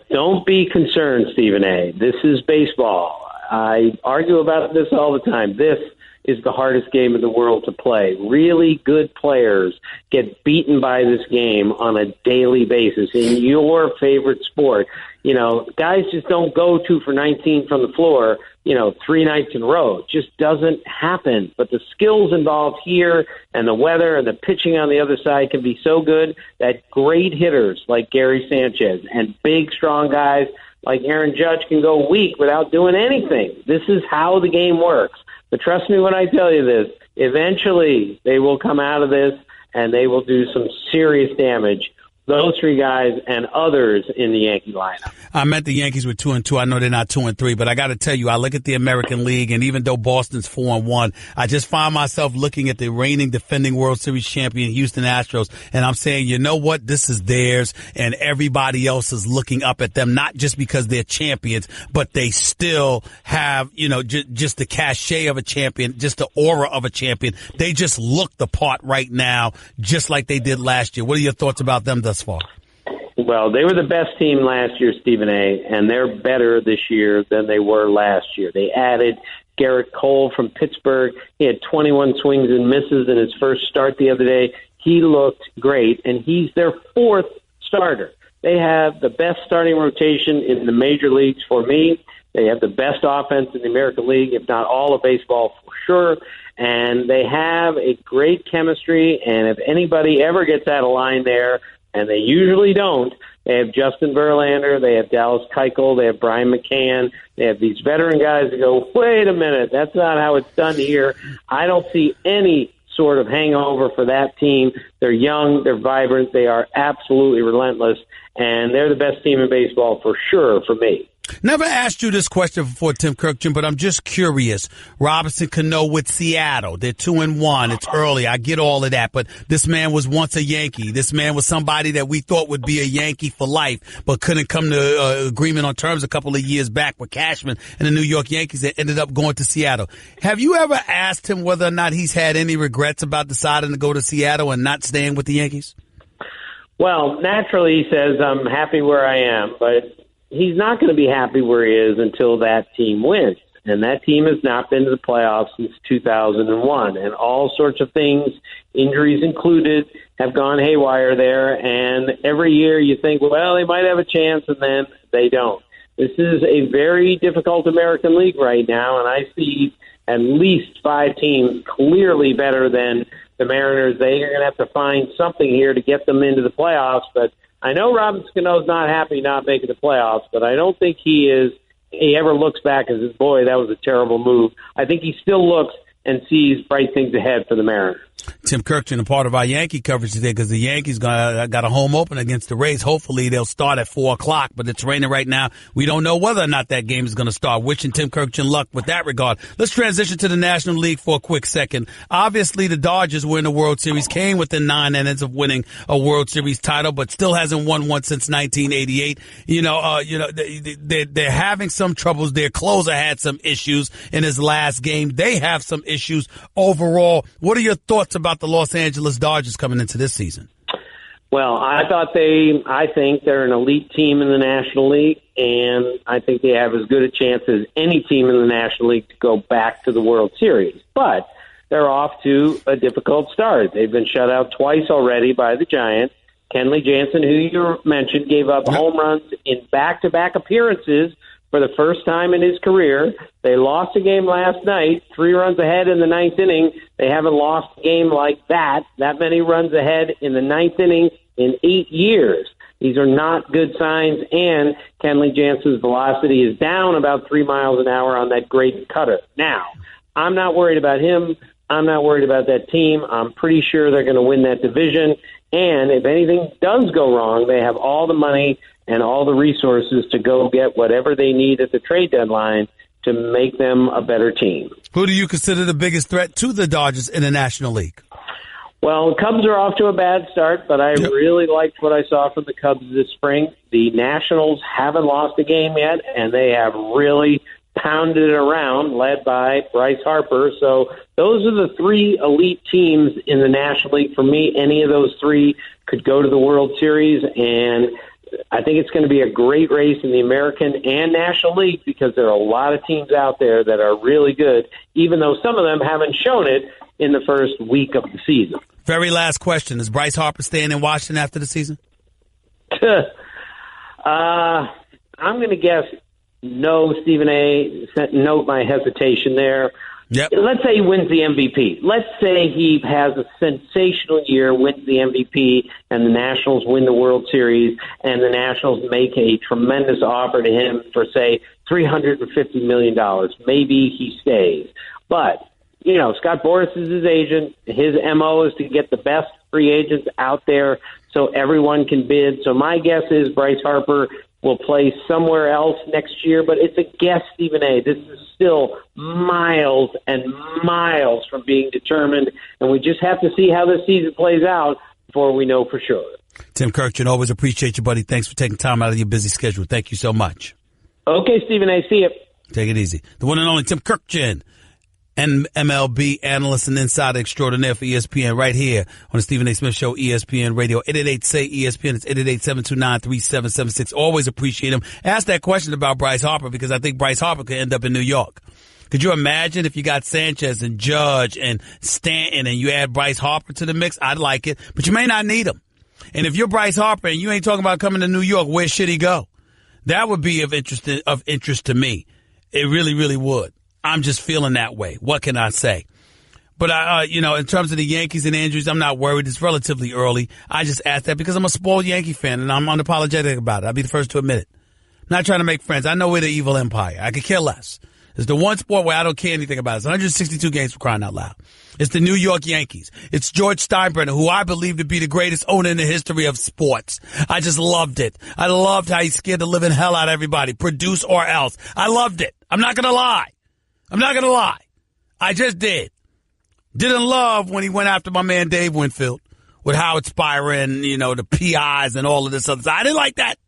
Don't be concerned, Stephen A. This is baseball. I argue about this all the time. This is the hardest game in the world to play. Really good players get beaten by this game on a daily basis in your favorite sport. You know, guys just don't go 2 for 19 from the floor, 3 nights in a row. It just doesn't happen. But the skills involved here and the weather and the pitching on the other side can be so good that great hitters like Gary Sanchez and big, strong guys like Aaron Judge can go weak without doing anything. This is how the game works. But trust me when I tell you this, eventually they will come out of this and they will do some serious damage. Those 3 guys and others in the Yankee lineup. I meant the Yankees were 2-2. I know they're not 2-3, but I got to tell you, I look at the American League, and even though Boston's 4-1, I just find myself looking at the reigning defending World Series champion Houston Astros, and I'm saying, you know what? This is theirs, and everybody else is looking up at them, not just because they're champions, but they still have, just the cachet of a champion, just the aura of a champion. They just look the part right now, just like they did last year. What are your thoughts about them thus far? Well, they were the best team last year, Stephen A., and they're better this year than they were last year. They added Garrett Cole from Pittsburgh. He had 21 swings and misses in his first start the other day. He looked great, and he's their 4th starter. They have the best starting rotation in the major leagues for me. They have the best offense in the American League, if not all of baseball for sure. And they have a great chemistry, and if anybody ever gets out of line there, and they usually don't, they have Justin Verlander, they have Dallas Keuchel, they have Brian McCann, they have these veteran guys that go, wait a minute, that's not how it's done here. I don't see any sort of hangover for that team. They're young, they're vibrant, they are absolutely relentless, and they're the best team in baseball for sure for me. Never asked you this question before, Tim Kurkjian, but I'm just curious. Robinson Cano with Seattle. They're 2-1. It's early. I get all of that, but this man was once a Yankee. This man was somebody that we thought would be a Yankee for life, but couldn't come to agreement on terms a couple of years back with Cashman and the New York Yankees that ended up going to Seattle. Have you ever asked him whether or not he's had any regrets about deciding to go to Seattle and not staying with the Yankees? Well, naturally he says, I'm happy where I am, but he's not going to be happy where he is until that team wins. And that team has not been to the playoffs since 2001. And all sorts of things, injuries included, have gone haywire there. And every year you think, well, they might have a chance, and then they don't. This is a very difficult American League right now, and I see at least 5 teams clearly better than the Mariners. They are going to have to find something here to get them into the playoffs, but I know Robinson Cano's not happy not making the playoffs, but I don't think he ever looks back and says, boy, that was a terrible move. I think he still looks and sees bright things ahead for the Mariners. Tim Kurkjian, a part of our Yankee coverage today, because the Yankees got a home opener against the Rays. Hopefully they'll start at 4 o'clock, but it's raining right now. We don't know whether or not that game is going to start. Wishing Tim Kurkjian luck with that regard. Let's transition to the National League for a quick second. Obviously, the Dodgers were in the World Series, came within 9 innings of winning a World Series title, but still hasn't won one since 1988. They're having some troubles. Their closer had some issues in his last game. They have some issues overall. What are your thoughts about the Los Angeles Dodgers coming into this season? Well, I think they're an elite team in the National League, and I think they have as good a chance as any team in the National League to go back to the World Series. But they're off to a difficult start. They've been shut out twice already by the Giants. Kenley Jansen, who you mentioned, gave up home runs in back-to-back appearances for the first time in his career. They lost a game last night, 3 runs ahead in the 9th inning. They haven't lost a game like that many runs ahead in the 9th inning in 8 years. These are not good signs, and Kenley Jansen's velocity is down about 3 miles an hour on that great cutter. Now, I'm not worried about him. I'm not worried about that team. I'm pretty sure they're going to win that division, and if anything does go wrong, they have all the money and all the resources to go get whatever they need at the trade deadline to make them a better team. Who do you consider the biggest threat to the Dodgers in the National League? Well, the Cubs are off to a bad start, but I really liked what I saw from the Cubs this spring. The Nationals haven't lost a game yet, and they have really pounded it around, led by Bryce Harper. So those are the three elite teams in the National League. For me, any of those three could go to the World Series, and I think it's going to be a great race in the American and National League because there are a lot of teams out there that are really good, even though some of them haven't shown it in the first week of the season. Very last question. Is Bryce Harper staying in Washington after the season? I'm going to guess no, Stephen A. Note my hesitation there. Yep. Let's say he wins the MVP. Let's say he has a sensational year, wins the MVP, and the Nationals win the World Series, and the Nationals make a tremendous offer to him for, say, $350 million. Maybe he stays. But, you know, Scott Boras is his agent. His MO is to get the best free agents out there so everyone can bid. So my guess is Bryce Harper will play somewhere else next year, but it's a guess, Stephen A. This is still miles and miles from being determined, and we just have to see how this season plays out before we know for sure. Tim Kurkjian, always appreciate you, buddy. Thanks for taking time out of your busy schedule. Thank you so much. Okay, Stephen A. See you. Take it easy. The one and only Tim Kurkjian, MLB analyst and insider extraordinaire for ESPN, right here on the Stephen A. Smith Show, ESPN Radio, 888-SAY-ESPN. It's 888-729-3776. Always appreciate him. Ask that question about Bryce Harper because I think Bryce Harper could end up in New York. Could you imagine if you got Sanchez and Judge and Stanton and you add Bryce Harper to the mix? I'd like it, but you may not need him. And if you're Bryce Harper and you ain't talking about coming to New York, where should he go? That would be of interest to me. It really, really would. I'm just feeling that way. What can I say? But, in terms of the Yankees and injuries, I'm not worried. It's relatively early. I just asked that because I'm a spoiled Yankee fan, and I'm unapologetic about it. I'll be the first to admit it. I'm not trying to make friends. I know we're the evil empire. I could care less. It's the one sport where I don't care anything about. It's 162 games for crying out loud. It's the New York Yankees. It's George Steinbrenner, who I believe to be the greatest owner in the history of sports. I just loved it. I loved how he scared the living hell out of everybody, produce or else. I loved it. I'm not going to lie. I just did. Didn't love when he went after my man Dave Winfield with Howard Spira and, the PIs and all of this other stuff. I didn't like that.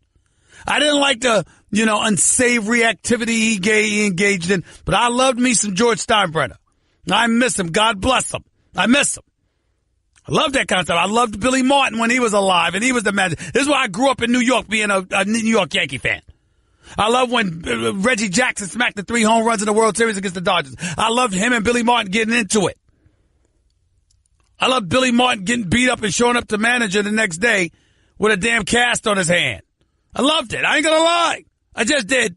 I didn't like the, unsavory activity he engaged in. But I loved me some George Steinbrenner. I miss him. God bless him. I miss him. I love that kind of stuff. I loved Billy Martin when he was alive, and he was the man. This is why I grew up in New York being a New York Yankee fan. I love when Reggie Jackson smacked the 3 home runs in the World Series against the Dodgers. I loved him and Billy Martin getting into it. I love Billy Martin getting beat up and showing up to manager the next day with a damn cast on his hand. I loved it. I ain't going to lie. I just did.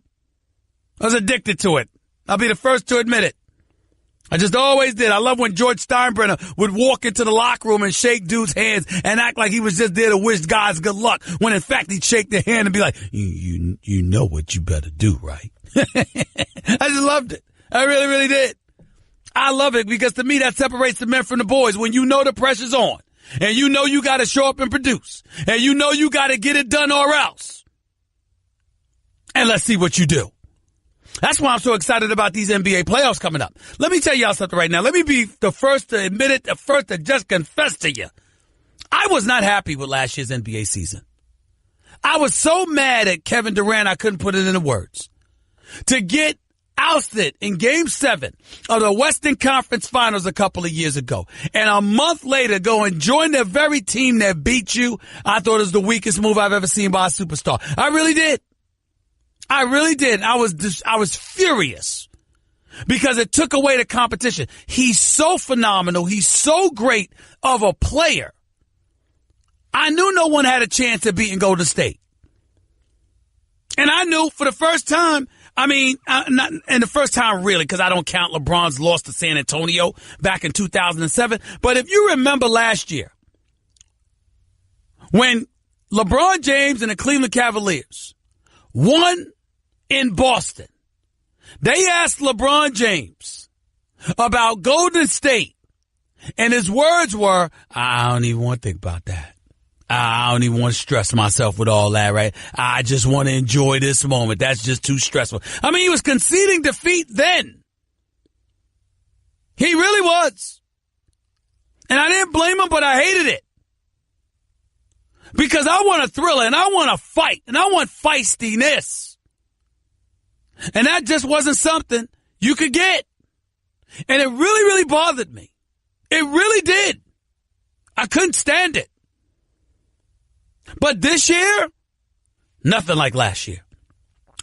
I was addicted to it. I'll be the first to admit it. I just always did. I love when George Steinbrenner would walk into the locker room and shake dudes' hands and act like he was just there to wish guys good luck, when in fact he'd shake their hand and be like, you know what you better do, right? I just loved it. I really, really did. I love it because to me that separates the men from the boys. When you know the pressure's on and you know you got to show up and produce and you know you got to get it done or else. And let's see what you do. That's why I'm so excited about these NBA playoffs coming up. Let me tell y'all something right now. Let me be the first to admit it, the first to just confess to you. I was not happy with last year's NBA season. I was so mad at Kevin Durant I couldn't put it into words. To get ousted in Game 7 of the Western Conference Finals a couple of years ago, and a month later go and join the very team that beat you, I thought it was the weakest move I've ever seen by a superstar. I really did. I really did. I was furious because it took away the competition. He's so phenomenal. He's so great of a player. I knew no one had a chance at beating Golden State. And I knew for the first time, not in the first time really, because I don't count LeBron's loss to San Antonio back in 2007. But if you remember last year, when LeBron James and the Cleveland Cavaliers won in Boston, they asked LeBron James about Golden State, and his words were, I don't even want to think about that. I don't even want to stress myself with all that, right? I just want to enjoy this moment. That's just too stressful. He was conceding defeat then. He really was. And I didn't blame him, but I hated it. Because I want a thriller, and I want a fight, and I want feistiness. And that just wasn't something you could get. And it really, really bothered me. It really did. I couldn't stand it. But this year, nothing like last year.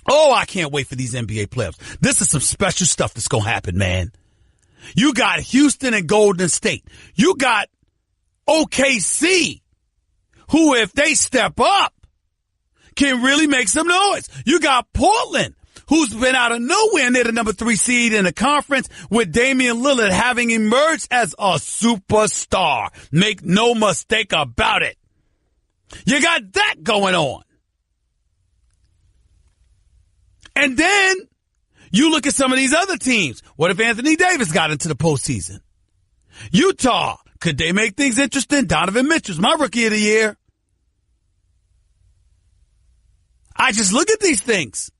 Oh, I can't wait for these NBA playoffs. This is some special stuff that's going to happen, man. You got Houston and Golden State. You got OKC, who, if they step up, can really make some noise. You got Portland, who's been out of nowhere near the number 3 seed in the conference, with Damian Lillard having emerged as a superstar. Make no mistake about it. You got that going on. And then you look at some of these other teams. What if Anthony Davis got into the postseason? Utah, could they make things interesting? Donovan Mitchell's my rookie of the year. I just look at these things.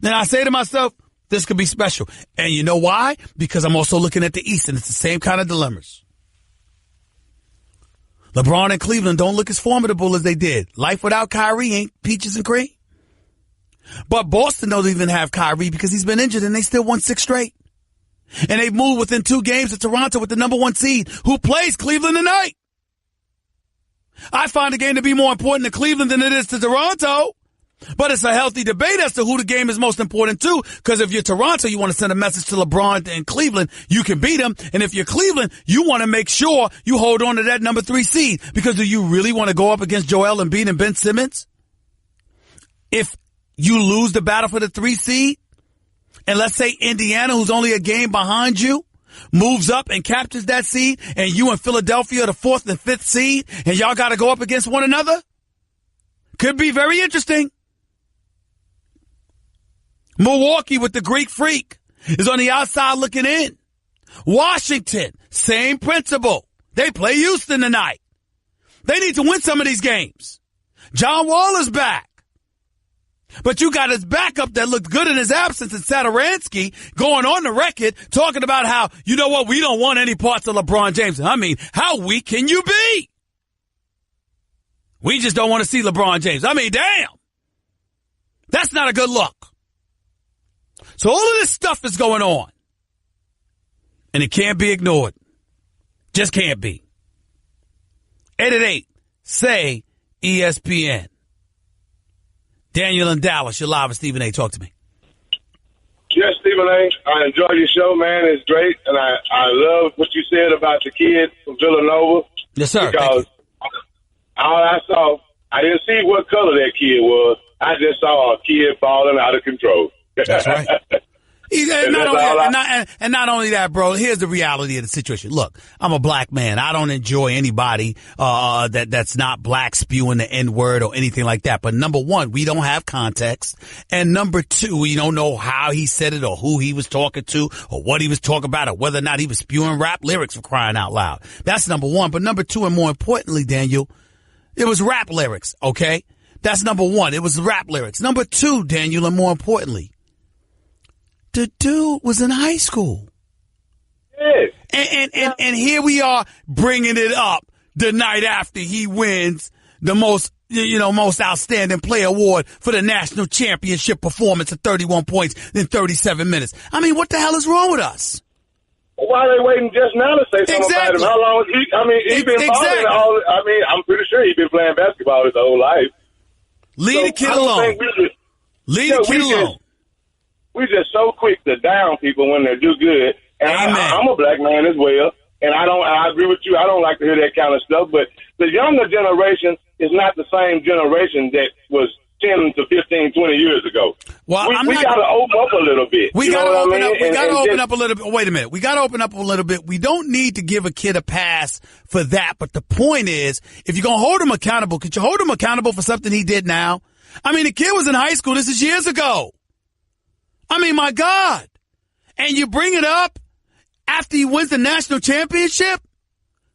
Then I say to myself, this could be special. And you know why? Because I'm also looking at the East, and it's the same kind of dilemmas. LeBron and Cleveland don't look as formidable as they did. Life without Kyrie ain't peaches and cream. But Boston don't even have Kyrie because he's been injured, and they still won 6 straight. And they've moved within 2 games to Toronto with the number 1 seed, who plays Cleveland tonight. I find the game to be more important to Cleveland than it is to Toronto. But it's a healthy debate as to who the game is most important to, because if you're Toronto, you want to send a message to LeBron and Cleveland, you can beat them. And if you're Cleveland, you want to make sure you hold on to that number 3 seed, because do you really want to go up against Joel Embiid and Ben Simmons? If you lose the battle for the 3 seed, and let's say Indiana, who's only a game behind you, moves up and captures that seed, and you and Philadelphia are the 4th and 5th seed, and y'all got to go up against one another, could be very interesting. Milwaukee with the Greek Freak is on the outside looking in. Washington, same principle. They play Houston tonight. They need to win some of these games. John Wall is back. But you got his backup that looked good in his absence in Satoransky going on the record talking about how, you know what, we don't want any parts of LeBron James. I mean, how weak can you be? We just don't want to see LeBron James. I mean, damn. That's not a good look. So all of this stuff is going on. And it can't be ignored. Just can't be. 888-SAY-ESPN. Daniel in Dallas, you're live with Stephen A. Talk to me. Yes, Stephen A. I enjoy your show, man. It's great. And I love what you said about the kid from Villanova. Yes, sir. Because all I saw, I didn't see what color that kid was. I just saw a kid falling out of control. That's right. Not only that, bro, here's the reality of the situation. Look, I'm a black man. I don't enjoy anybody that's not black spewing the N-word or anything like that. But number one, we don't have context. And number two, we don't know how he said it or who he was talking to or what he was talking about or whether or not he was spewing rap lyrics, for crying out loud. That's number one. But number two, and more importantly, Daniel, it was rap lyrics, okay? That's number one. It was rap lyrics. Number two, Daniel, and more importantly, the dude was in high school. Yes. And here we are bringing it up the night after he wins the most outstanding player award for the national championship performance of 31 points in 37 minutes. I mean, what the hell is wrong with us? Why are they waiting just now to say something about him? How long? He's been balling all. I mean, I'm pretty sure he's been playing basketball his whole life. Leave the kid alone. Leave the kid alone. We're just so quick to down people when they do good. And I'm a black man as well. And I agree with you. I don't like to hear that kind of stuff. But the younger generation is not the same generation that was 10 to 15, 20 years ago. Well, we got to open up a little bit. We got to open up. We got to open up a little bit. Wait a minute. We got to open up a little bit. We don't need to give a kid a pass for that. But the point is, if you're going to hold him accountable, could you hold him accountable for something he did now? I mean, the kid was in high school. This is years ago. I mean, my God. And you bring it up after he wins the national championship?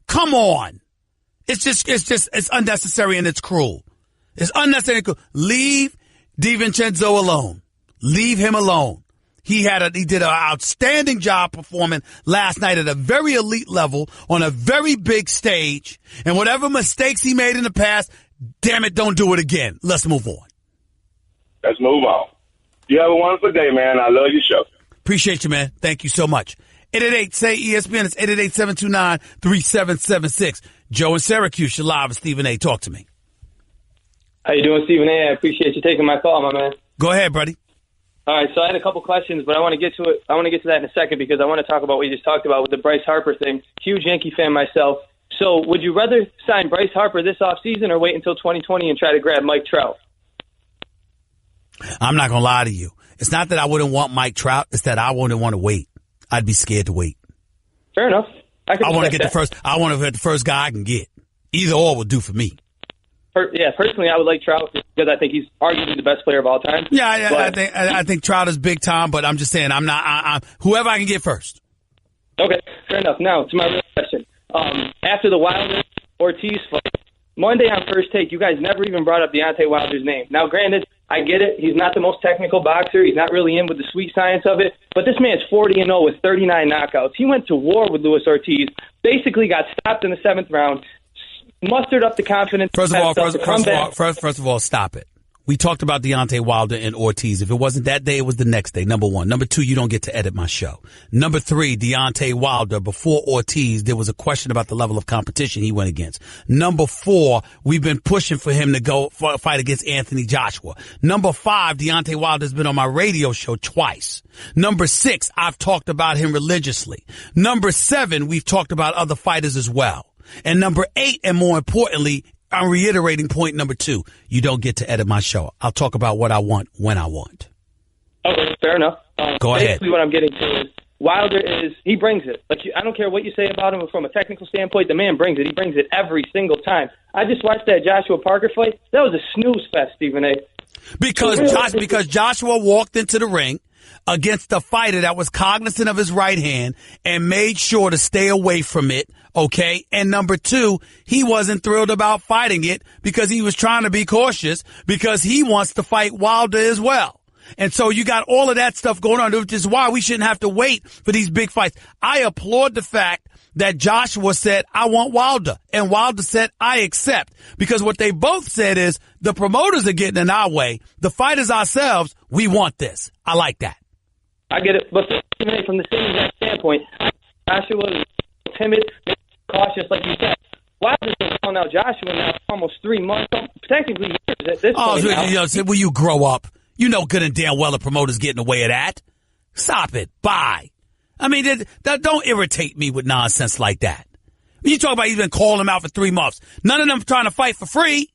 Come on. It's unnecessary and it's cruel. It's unnecessary and cruel. Leave DiVincenzo alone. Leave him alone. He did an outstanding job performing last night at a very elite level on a very big stage. And whatever mistakes he made in the past, damn it, don't do it again. Let's move on. Let's move on. You have a wonderful day, man. I love your show. Appreciate you, man. Thank you so much. 888-SAY-ESPN. It's 888-729-3776. Joe in Syracuse, you're live with Stephen A. Talk to me. How you doing, Stephen A? I appreciate you taking my call, my man. Go ahead, buddy. All right, so I had a couple questions, but I want to get to it. I want to get to that in a second because I want to talk about what you just talked about with the Bryce Harper thing. Huge Yankee fan myself. So would you rather sign Bryce Harper this offseason or wait until 2020 and try to grab Mike Trout? I'm not going to lie to you. It's not that I wouldn't want Mike Trout. It's that I wouldn't want to wait. I'd be scared to wait. Fair enough. I want to get I want to get the first guy I can get. Either or will do for me. Personally, I would like Trout because I think he's arguably the best player of all time. Yeah, I think Trout is big time, but I'm just saying I'm whoever I can get first. Okay, fair enough. Now to my real question. After the Wilder-Ortiz fight, Monday on First Take, you guys never even brought up Deontay Wilder's name. Now, granted, I get it. He's not the most technical boxer. He's not really in with the sweet science of it. But this man's 40-0 with 39 knockouts. He went to war with Luis Ortiz, basically got stopped in the 7th round, mustered up the confidence. First of all, stop it. We talked about Deontay Wilder and Ortiz. If it wasn't that day, it was the next day, number one. Number two, you don't get to edit my show. Number three, Deontay Wilder, before Ortiz, there was a question about the level of competition he went against. Number four, we've been pushing for him to go fight against Anthony Joshua. Number five, Deontay Wilder's been on my radio show twice. Number six, I've talked about him religiously. Number seven, we've talked about other fighters as well. And number eight, and more importantly, I'm reiterating point number two. You don't get to edit my show. I'll talk about what I want when I want. Okay, fair enough. Go ahead. Basically what I'm getting to is Wilder he brings it. Like, I don't care what you say about him from a technical standpoint. The man brings it. He brings it every single time. I just watched that Joshua Parker fight. That was a snooze fest, Stephen A. Because Joshua walked into the ring against a fighter that was cognizant of his right hand and made sure to stay away from it, okay? And number two, he wasn't thrilled about fighting it because he was trying to be cautious because he wants to fight Wilder as well. And so you got all of that stuff going on, which is why we shouldn't have to wait for these big fights. I applaud the fact that Joshua said, I want Wilder. And Wilder said, I accept. Because what they both said is the promoters are getting in our way. The fighters ourselves, we want this. I like that. I get it. But from the same exact standpoint, Joshua was timid, cautious, like you said. Wilder's been calling out Joshua now for almost 3 months, technically years at this point. Will you grow up? You know good and damn well the promoter's getting away of that. Stop it. Bye. I mean, don't irritate me with nonsense like that. You talk about he's been calling him out for 3 months. None of them trying to fight for free,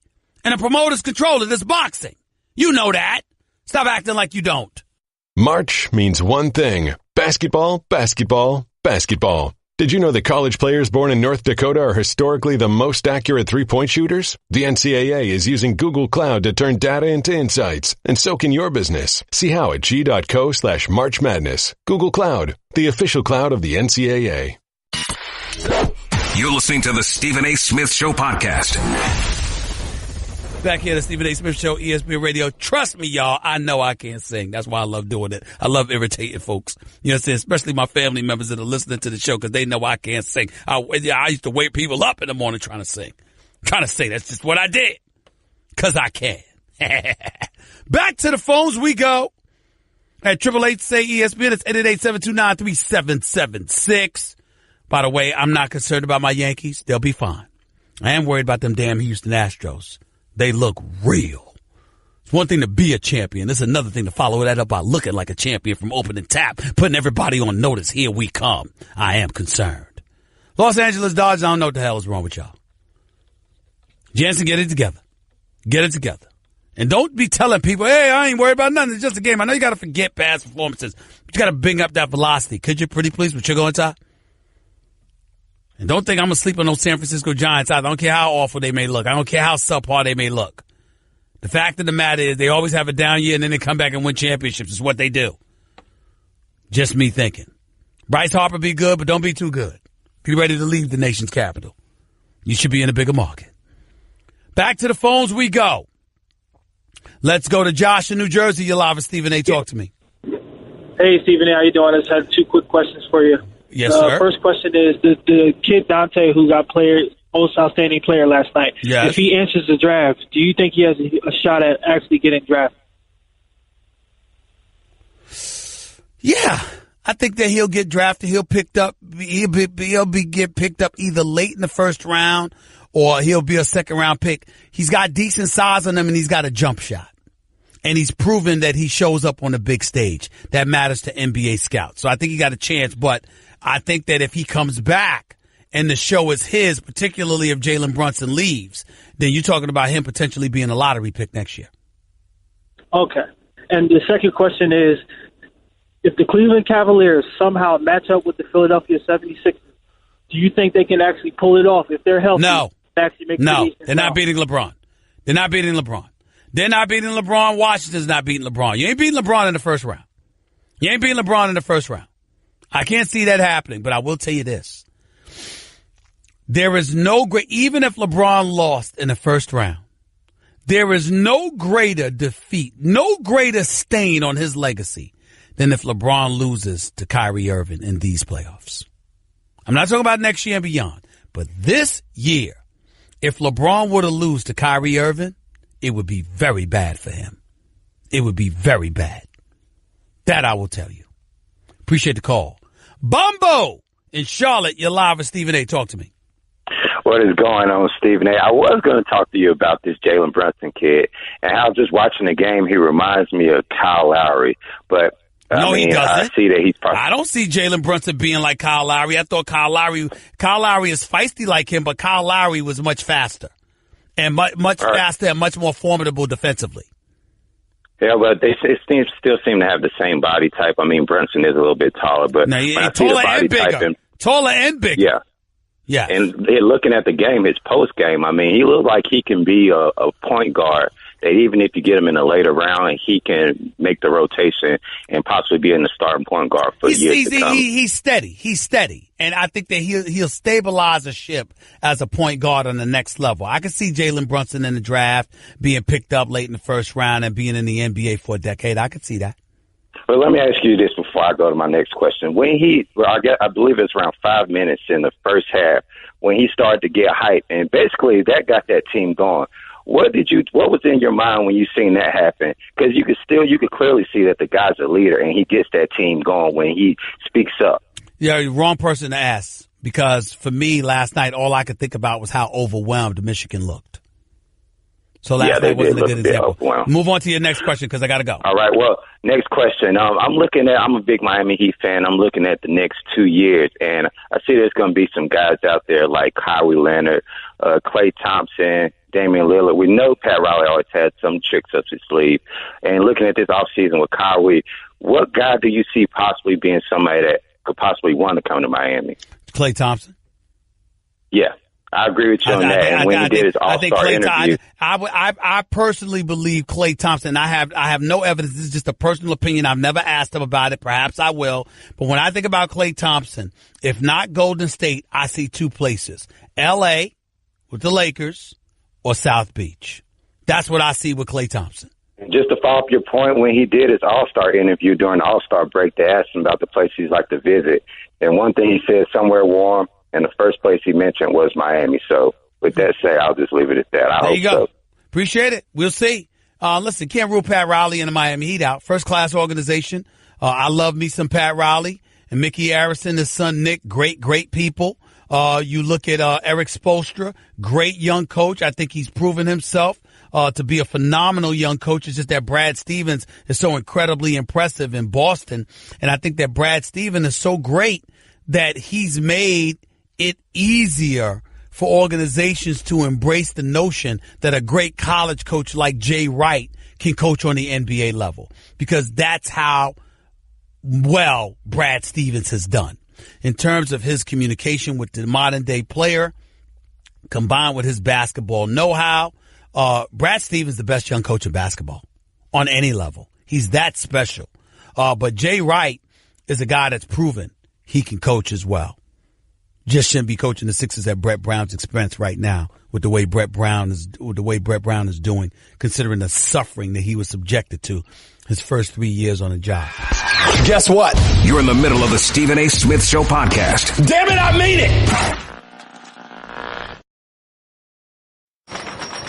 and the promoter's control it. It's boxing. You know that. Stop acting like you don't. March means one thing. Basketball, basketball, basketball. Did you know that college players born in North Dakota are historically the most accurate three-point shooters? The NCAA is using Google Cloud to turn data into insights, and so can your business. See how at g.co/March Madness. Google Cloud, the official cloud of the NCAA. You're listening to the Stephen A. Smith Show podcast. Back here at the Stephen A. Smith Show, ESPN Radio. Trust me, y'all, I know I can't sing. That's why I love doing it. I love irritating folks. You know what I'm saying? Especially my family members that are listening to the show because they know I can't sing. I used to wake people up in the morning trying to sing. That's just what I did. Because I can. Back to the phones we go. At 888-SAY-ESPN, it's 888-729-3776. By the way, I'm not concerned about my Yankees. They'll be fine. I am worried about them damn Houston Astros. They look real. It's one thing to be a champion. It's another thing to follow that up by looking like a champion from opening tap, putting everybody on notice. Here we come. I am concerned. Los Angeles Dodgers, I don't know what the hell is wrong with y'all. Jansen, get it together. Get it together. And don't be telling people, hey, I ain't worried about nothing. It's just a game. I know you got to forget past performances, but you got to bring up that velocity. Could you, pretty please, with your going top? And don't think I'm going to sleep on those San Francisco Giants either. I don't care how awful they may look. I don't care how subpar they may look. The fact of the matter is they always have a down year and then they come back and win championships. It's what they do. Just me thinking. Bryce Harper be good, but don't be too good. Be ready to leave the nation's capital. You should be in a bigger market. Back to the phones we go. Let's go to Josh in New Jersey. You're live with Stephen A. Talk to me. Hey, Stephen, how you doing? I just had 2 quick questions for you. Yes, sir. First question is the kid Dante who got most outstanding player last night. Yes. If he enters the draft, do you think he has a shot at actually getting drafted? Yeah, I think that he'll get drafted. He'll get picked up either late in the first round or he'll be a second round pick. He's got decent size on him and he's got a jump shot. And he's proven that he shows up on the big stage. That matters to NBA scouts. So I think he got a chance, but I think that if he comes back and the show is his, particularly if Jalen Brunson leaves, then you're talking about him potentially being a lottery pick next year. Okay. And the second question is, if the Cleveland Cavaliers somehow match up with the Philadelphia 76ers, do you think they can actually pull it off if they're healthy? No. They're not beating LeBron. They're not beating LeBron. They're not beating LeBron. Washington's not beating LeBron. You ain't beating LeBron in the first round. I can't see that happening, but I will tell you this. There is even if LeBron lost in the first round, there is no greater defeat, no greater stain on his legacy than if LeBron loses to Kyrie Irving in these playoffs. I'm not talking about next year and beyond, but this year, if LeBron were to lose to Kyrie Irving, it would be very bad for him. It would be very bad. That I will tell you. Appreciate the call. Bumbo in Charlotte, you're live with Stephen A. Talk to me. What is going on, Stephen A? I was going to talk to you about this Jalen Brunson kid, and how just watching the game, he reminds me of Kyle Lowry. But he doesn't. I see that he's probably. I don't see Jalen Brunson being like Kyle Lowry. I thought Kyle Lowry is feisty like him, but Kyle Lowry was much faster. And much faster and much more formidable defensively. Yeah, but they still seem to have the same body type. I mean, Brunson is a little bit taller, but taller and bigger. Yeah. And looking at the game, his post game, I mean, he looks like he can be a point guard. That even if you get him in a later round, he can make the rotation and possibly be in the starting point guard for years to come. He's steady. And I think that he'll stabilize a ship as a point guard on the next level. I can see Jalen Brunson in the draft being picked up late in the first round and being in the NBA for a decade. I could see that. Well, let me ask you this before I go to my next question. I believe it's around 5 minutes in the first half when he started to get hype, and basically that got that team going. What was in your mind when you seen that happen? Because you could clearly see that the guy's a leader and he gets that team going when he speaks up. Yeah, you're wrong person to ask, because for me last night, all I could think about was how overwhelmed Michigan looked. So last night wasn't a good example. Move on to your next question because I got to go. All right. Well, next question. I'm a big Miami Heat fan. I'm looking at the next 2 years, and I see there's going to be some guys out there like Kawhi Leonard, Klay Thompson, Damian Lillard. We know Pat Riley always had some tricks up his sleeve. And looking at this offseason with Kawhi, what guy do you see possibly being somebody that could possibly want to come to Miami? Klay Thompson. Yeah. I agree with you on that. And when he did his All-Star interview, I personally believe Klay Thompson. I have no evidence. This is just a personal opinion. I've never asked him about it. Perhaps I will. But when I think about Klay Thompson, if not Golden State, I see 2 places: L.A. with the Lakers or South Beach. That's what I see with Klay Thompson. And just to follow up your point, when he did his All-Star interview during the All-Star break, they asked him about the places he'd like to visit. And one thing he said, somewhere warm. And the first place he mentioned was Miami. So with that said, I'll just leave it at that. There you go. Appreciate it. We'll see. Listen, can't rule Pat Riley and the Miami Heat out. First class organization. I love me some Pat Riley and Mickey Arison, his son Nick. Great people. You look at Eric Spoelstra, great young coach. I think he's proven himself to be a phenomenal young coach. It's just that Brad Stevens is so incredibly impressive in Boston. And I think that Brad Stevens is so great that he's made it easier for organizations to embrace the notion that a great college coach like Jay Wright can coach on the NBA level, because that's how well Brad Stevens has done in terms of his communication with the modern day player combined with his basketball know-how. Brad Stevens is the best young coach in basketball on any level. He's that special. But Jay Wright is a guy that's proven he can coach as well. just shouldn't be coaching the Sixers at Brett Brown's expense right now with the way Brett Brown is doing, considering the suffering that he was subjected to his first 3 years on the job. Guess what? You're in the middle of the Stephen A. Smith Show podcast. Damn it, I mean it!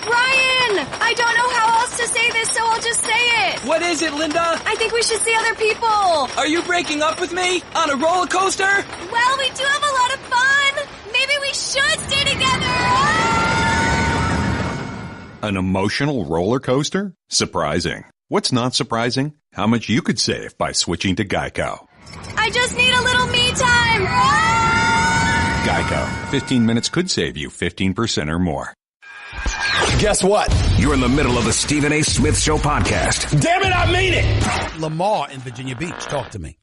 Ryan! I don't know how else to say this, so I'll just say it. What is it, Linda? I think we should see other people. Are you breaking up with me? On a roller coaster? Well, we do have a lot of fun. Maybe we should stay together. An emotional roller coaster? Surprising. What's not surprising? How much you could save by switching to Geico. I just need a little me time. Geico. 15 minutes could save you 15% or more. Guess what? You're in the middle of the Stephen A. Smith Show podcast. Damn it, I mean it! Lamar in Virginia Beach. Talk to me.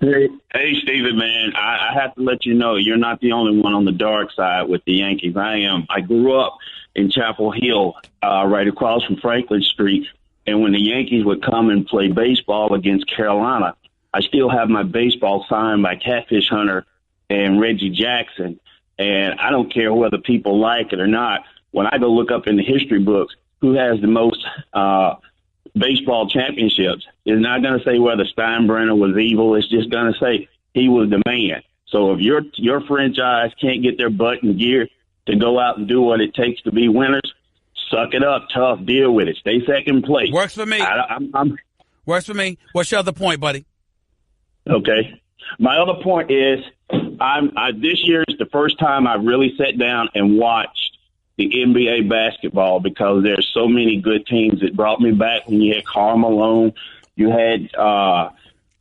Hey, Stephen, man, I have to let you know you're not the only one on the dark side with the Yankees. I am. I grew up in Chapel Hill, right across from Franklin Street. And when the Yankees would come and play baseball against Carolina, I still have my baseball signed by Catfish Hunter and Reggie Jackson. And I don't care whether people like it or not. When I go look up in the history books who has the most baseball championships, it's not going to say whether Steinbrenner was evil. It's just going to say he was the man. So if your franchise can't get their butt in gear to go out and do what it takes to be winners, suck it up, tough, deal with it. Stay second place. Works for me. Works for me. What's your other point, buddy? Okay. My other point is this year is the first time I really sat down and watched the NBA basketball because there's so many good teams that brought me back. When you had Karl Malone, you had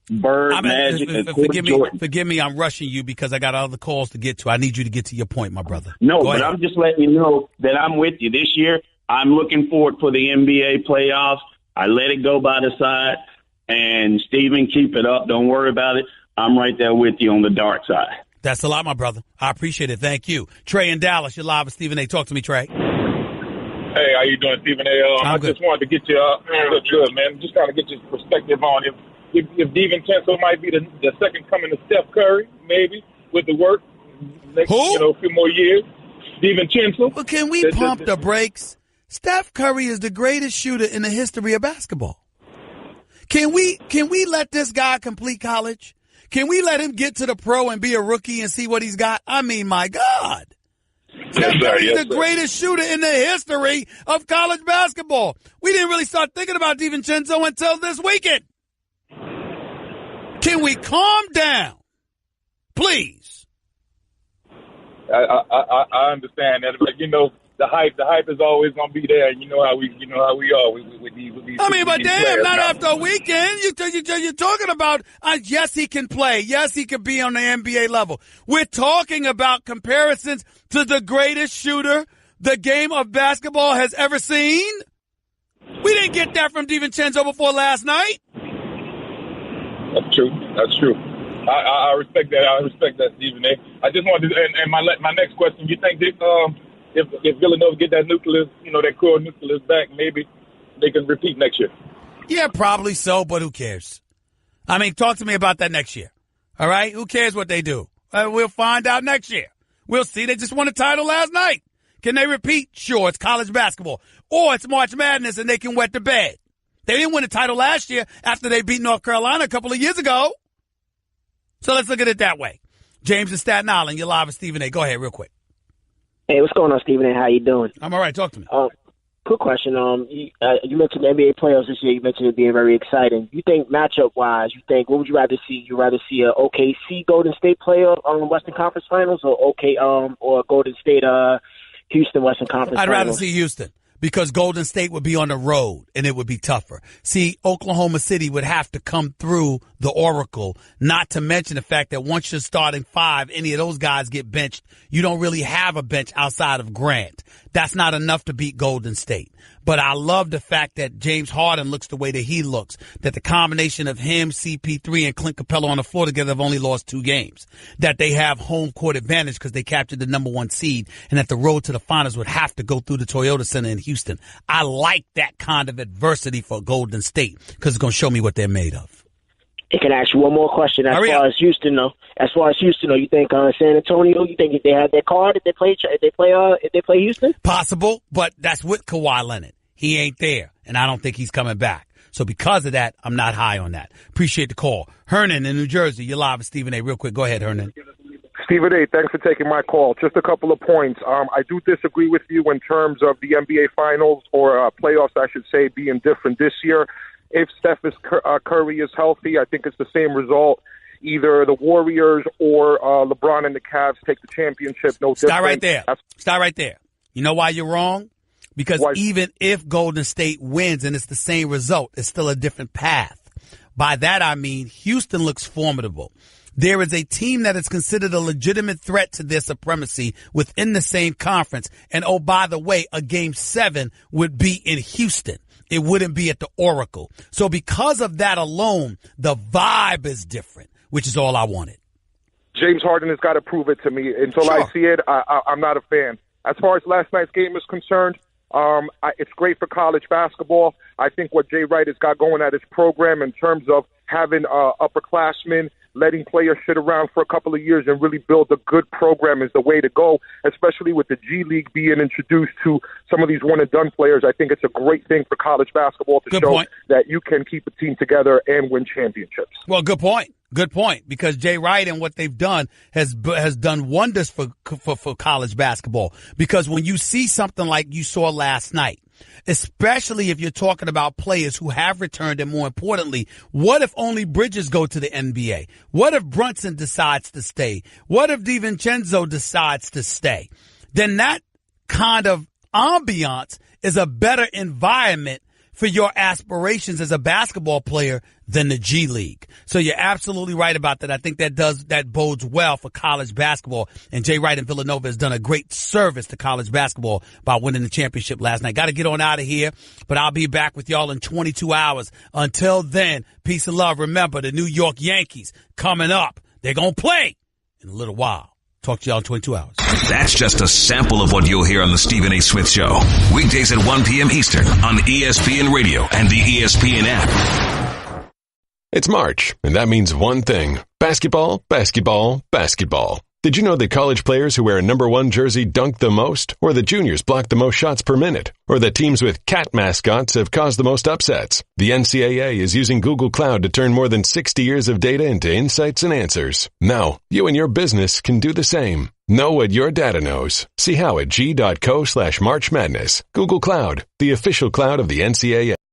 Bird, Magic, and Jordan. Forgive me, I'm rushing you because I got other calls to get to. I need you to get to your point, my brother. No, but I'm just letting you know that I'm with you. This year, I'm looking forward for the NBA playoffs. I let it go by the side. And, Steven, keep it up. Don't worry about it. I'm right there with you on the dark side. That's a lot, my brother. I appreciate it. Thank you. Trey in Dallas, you're live with Stephen A. Talk to me, Trey. Hey, how you doing, Stephen A? I just wanted to get you good, man. Just kind of get your perspective on if DiVincenzo might be the second coming of Steph Curry, maybe, with the work. Next, a few more years. DiVincenzo. Well, can we pump the brakes? Steph Curry is the greatest shooter in the history of basketball. Can we let this guy complete college? Can we let him get to the pro and be a rookie and see what he's got? I mean, my God. Steph Curry is the greatest shooter in the history of college basketball. We didn't really start thinking about DiVincenzo until this weekend. Can we calm down? Please. I understand that, but the hype is always going to be there. You know how we are with these. But damn, players. not after a weekend. You're talking about yes, he can play. Yes, he can be on the NBA level. We're talking about comparisons to the greatest shooter the game of basketball has ever seen. We didn't get that from DiVincenzo before last night. That's true. I respect that, Stephen A. I just wanted to, and my next question, you think that if Villanova get that nucleus, that core nucleus back, maybe they can repeat next year? Yeah, probably so, but who cares? I mean, talk to me about that next year. All right? Who cares what they do? We'll find out next year. We'll see. They just won a title last night. Can they repeat? Sure, it's college basketball. Or it's March Madness and they can wet the bed. They didn't win a title last year after they beat North Carolina a couple of years ago. So let's look at it that way. James in Staten Island, you're live with Stephen A. Go ahead real quick. Hey, what's going on, Stephen A? How you doing? I'm all right. Talk to me. Quick question. You mentioned the NBA playoffs this year. You mentioned it being very exciting. You think matchup-wise, what would you rather see? You rather see a OKC Golden State player on the Western Conference Finals or Golden State Houston Western Conference Finals? I'd rather see Houston. Because Golden State would be on the road and it would be tougher. See, Oklahoma City would have to come through the Oracle, not to mention the fact that once you're starting five, any of those guys get benched. You don't really have a bench outside of Grant. That's not enough to beat Golden State. But I love the fact that James Harden looks the way that he looks, that the combination of him, CP3, and Clint Capella on the floor together have only lost 2 games, that they have home court advantage because they captured the number 1 seed, and that the road to the finals would have to go through the Toyota Center in Houston. I like that kind of adversity for Golden State because it's going to show me what they're made of. can I ask you one more question? As far as Houston, though, you think San Antonio? You think if they had their card, if they play Houston? Possible, but that's with Kawhi Leonard. He ain't there, and I don't think he's coming back. So because of that, I'm not high on that. Appreciate the call. Hernan in New Jersey, you're live with Stephen A. Real quick, go ahead, Hernan. Stephen A., thanks for taking my call. Just a couple of points. I do disagree with you in terms of the NBA Finals or playoffs, I should say, being different this year. If Steph Curry is healthy, I think it's the same result. Either the Warriors or LeBron and the Cavs take the championship. No different. Stop right there. You know why you're wrong? Because even if Golden State wins and it's the same result, it's still a different path. By that, I mean Houston looks formidable. There is a team that is considered a legitimate threat to their supremacy within the same conference. And, oh, by the way, a Game 7 would be in Houston. It wouldn't be at the Oracle. So because of that alone, the vibe is different, which is all I wanted. James Harden has got to prove it to me. Until I see it, I'm not a fan. As far as last night's game is concerned, it's great for college basketball. I think what Jay Wright has got going at his program in terms of having upperclassmen, letting players sit around for a couple of years and really build a good program is the way to go, especially with the G League being introduced to some of these one-and-done players. I think it's a great thing for college basketball to show that you can keep a team together and win championships. Well, good point. Good point, because Jay Wright and what they've done has done wonders for college basketball. Because when you see something like you saw last night, especially if you're talking about players who have returned, and more importantly, what if only Bridges go to the NBA? What if Brunson decides to stay? What if DiVincenzo decides to stay? Then that kind of ambiance is a better environment for your aspirations as a basketball player than the G League. So you're absolutely right about that. I think that bodes well for college basketball. And Jay Wright in Villanova has done a great service to college basketball by winning the championship last night. Got to get on out of here, but I'll be back with y'all in 22 hours. Until then, peace and love. Remember, the New York Yankees coming up. They're going to play in a little while. Talk to y'all in 22 hours. That's just a sample of what you'll hear on the Stephen A. Smith Show. Weekdays at 1 p.m. Eastern on ESPN Radio and the ESPN app. It's March, and that means one thing. Basketball, basketball, basketball. Did you know that college players who wear a number 1 jersey dunk the most? Or that juniors block the most shots per minute? Or that teams with cat mascots have caused the most upsets? The NCAA is using Google Cloud to turn more than 60 years of data into insights and answers. Now, you and your business can do the same. Know what your data knows. See how at g.co/March Madness. Google Cloud, the official cloud of the NCAA.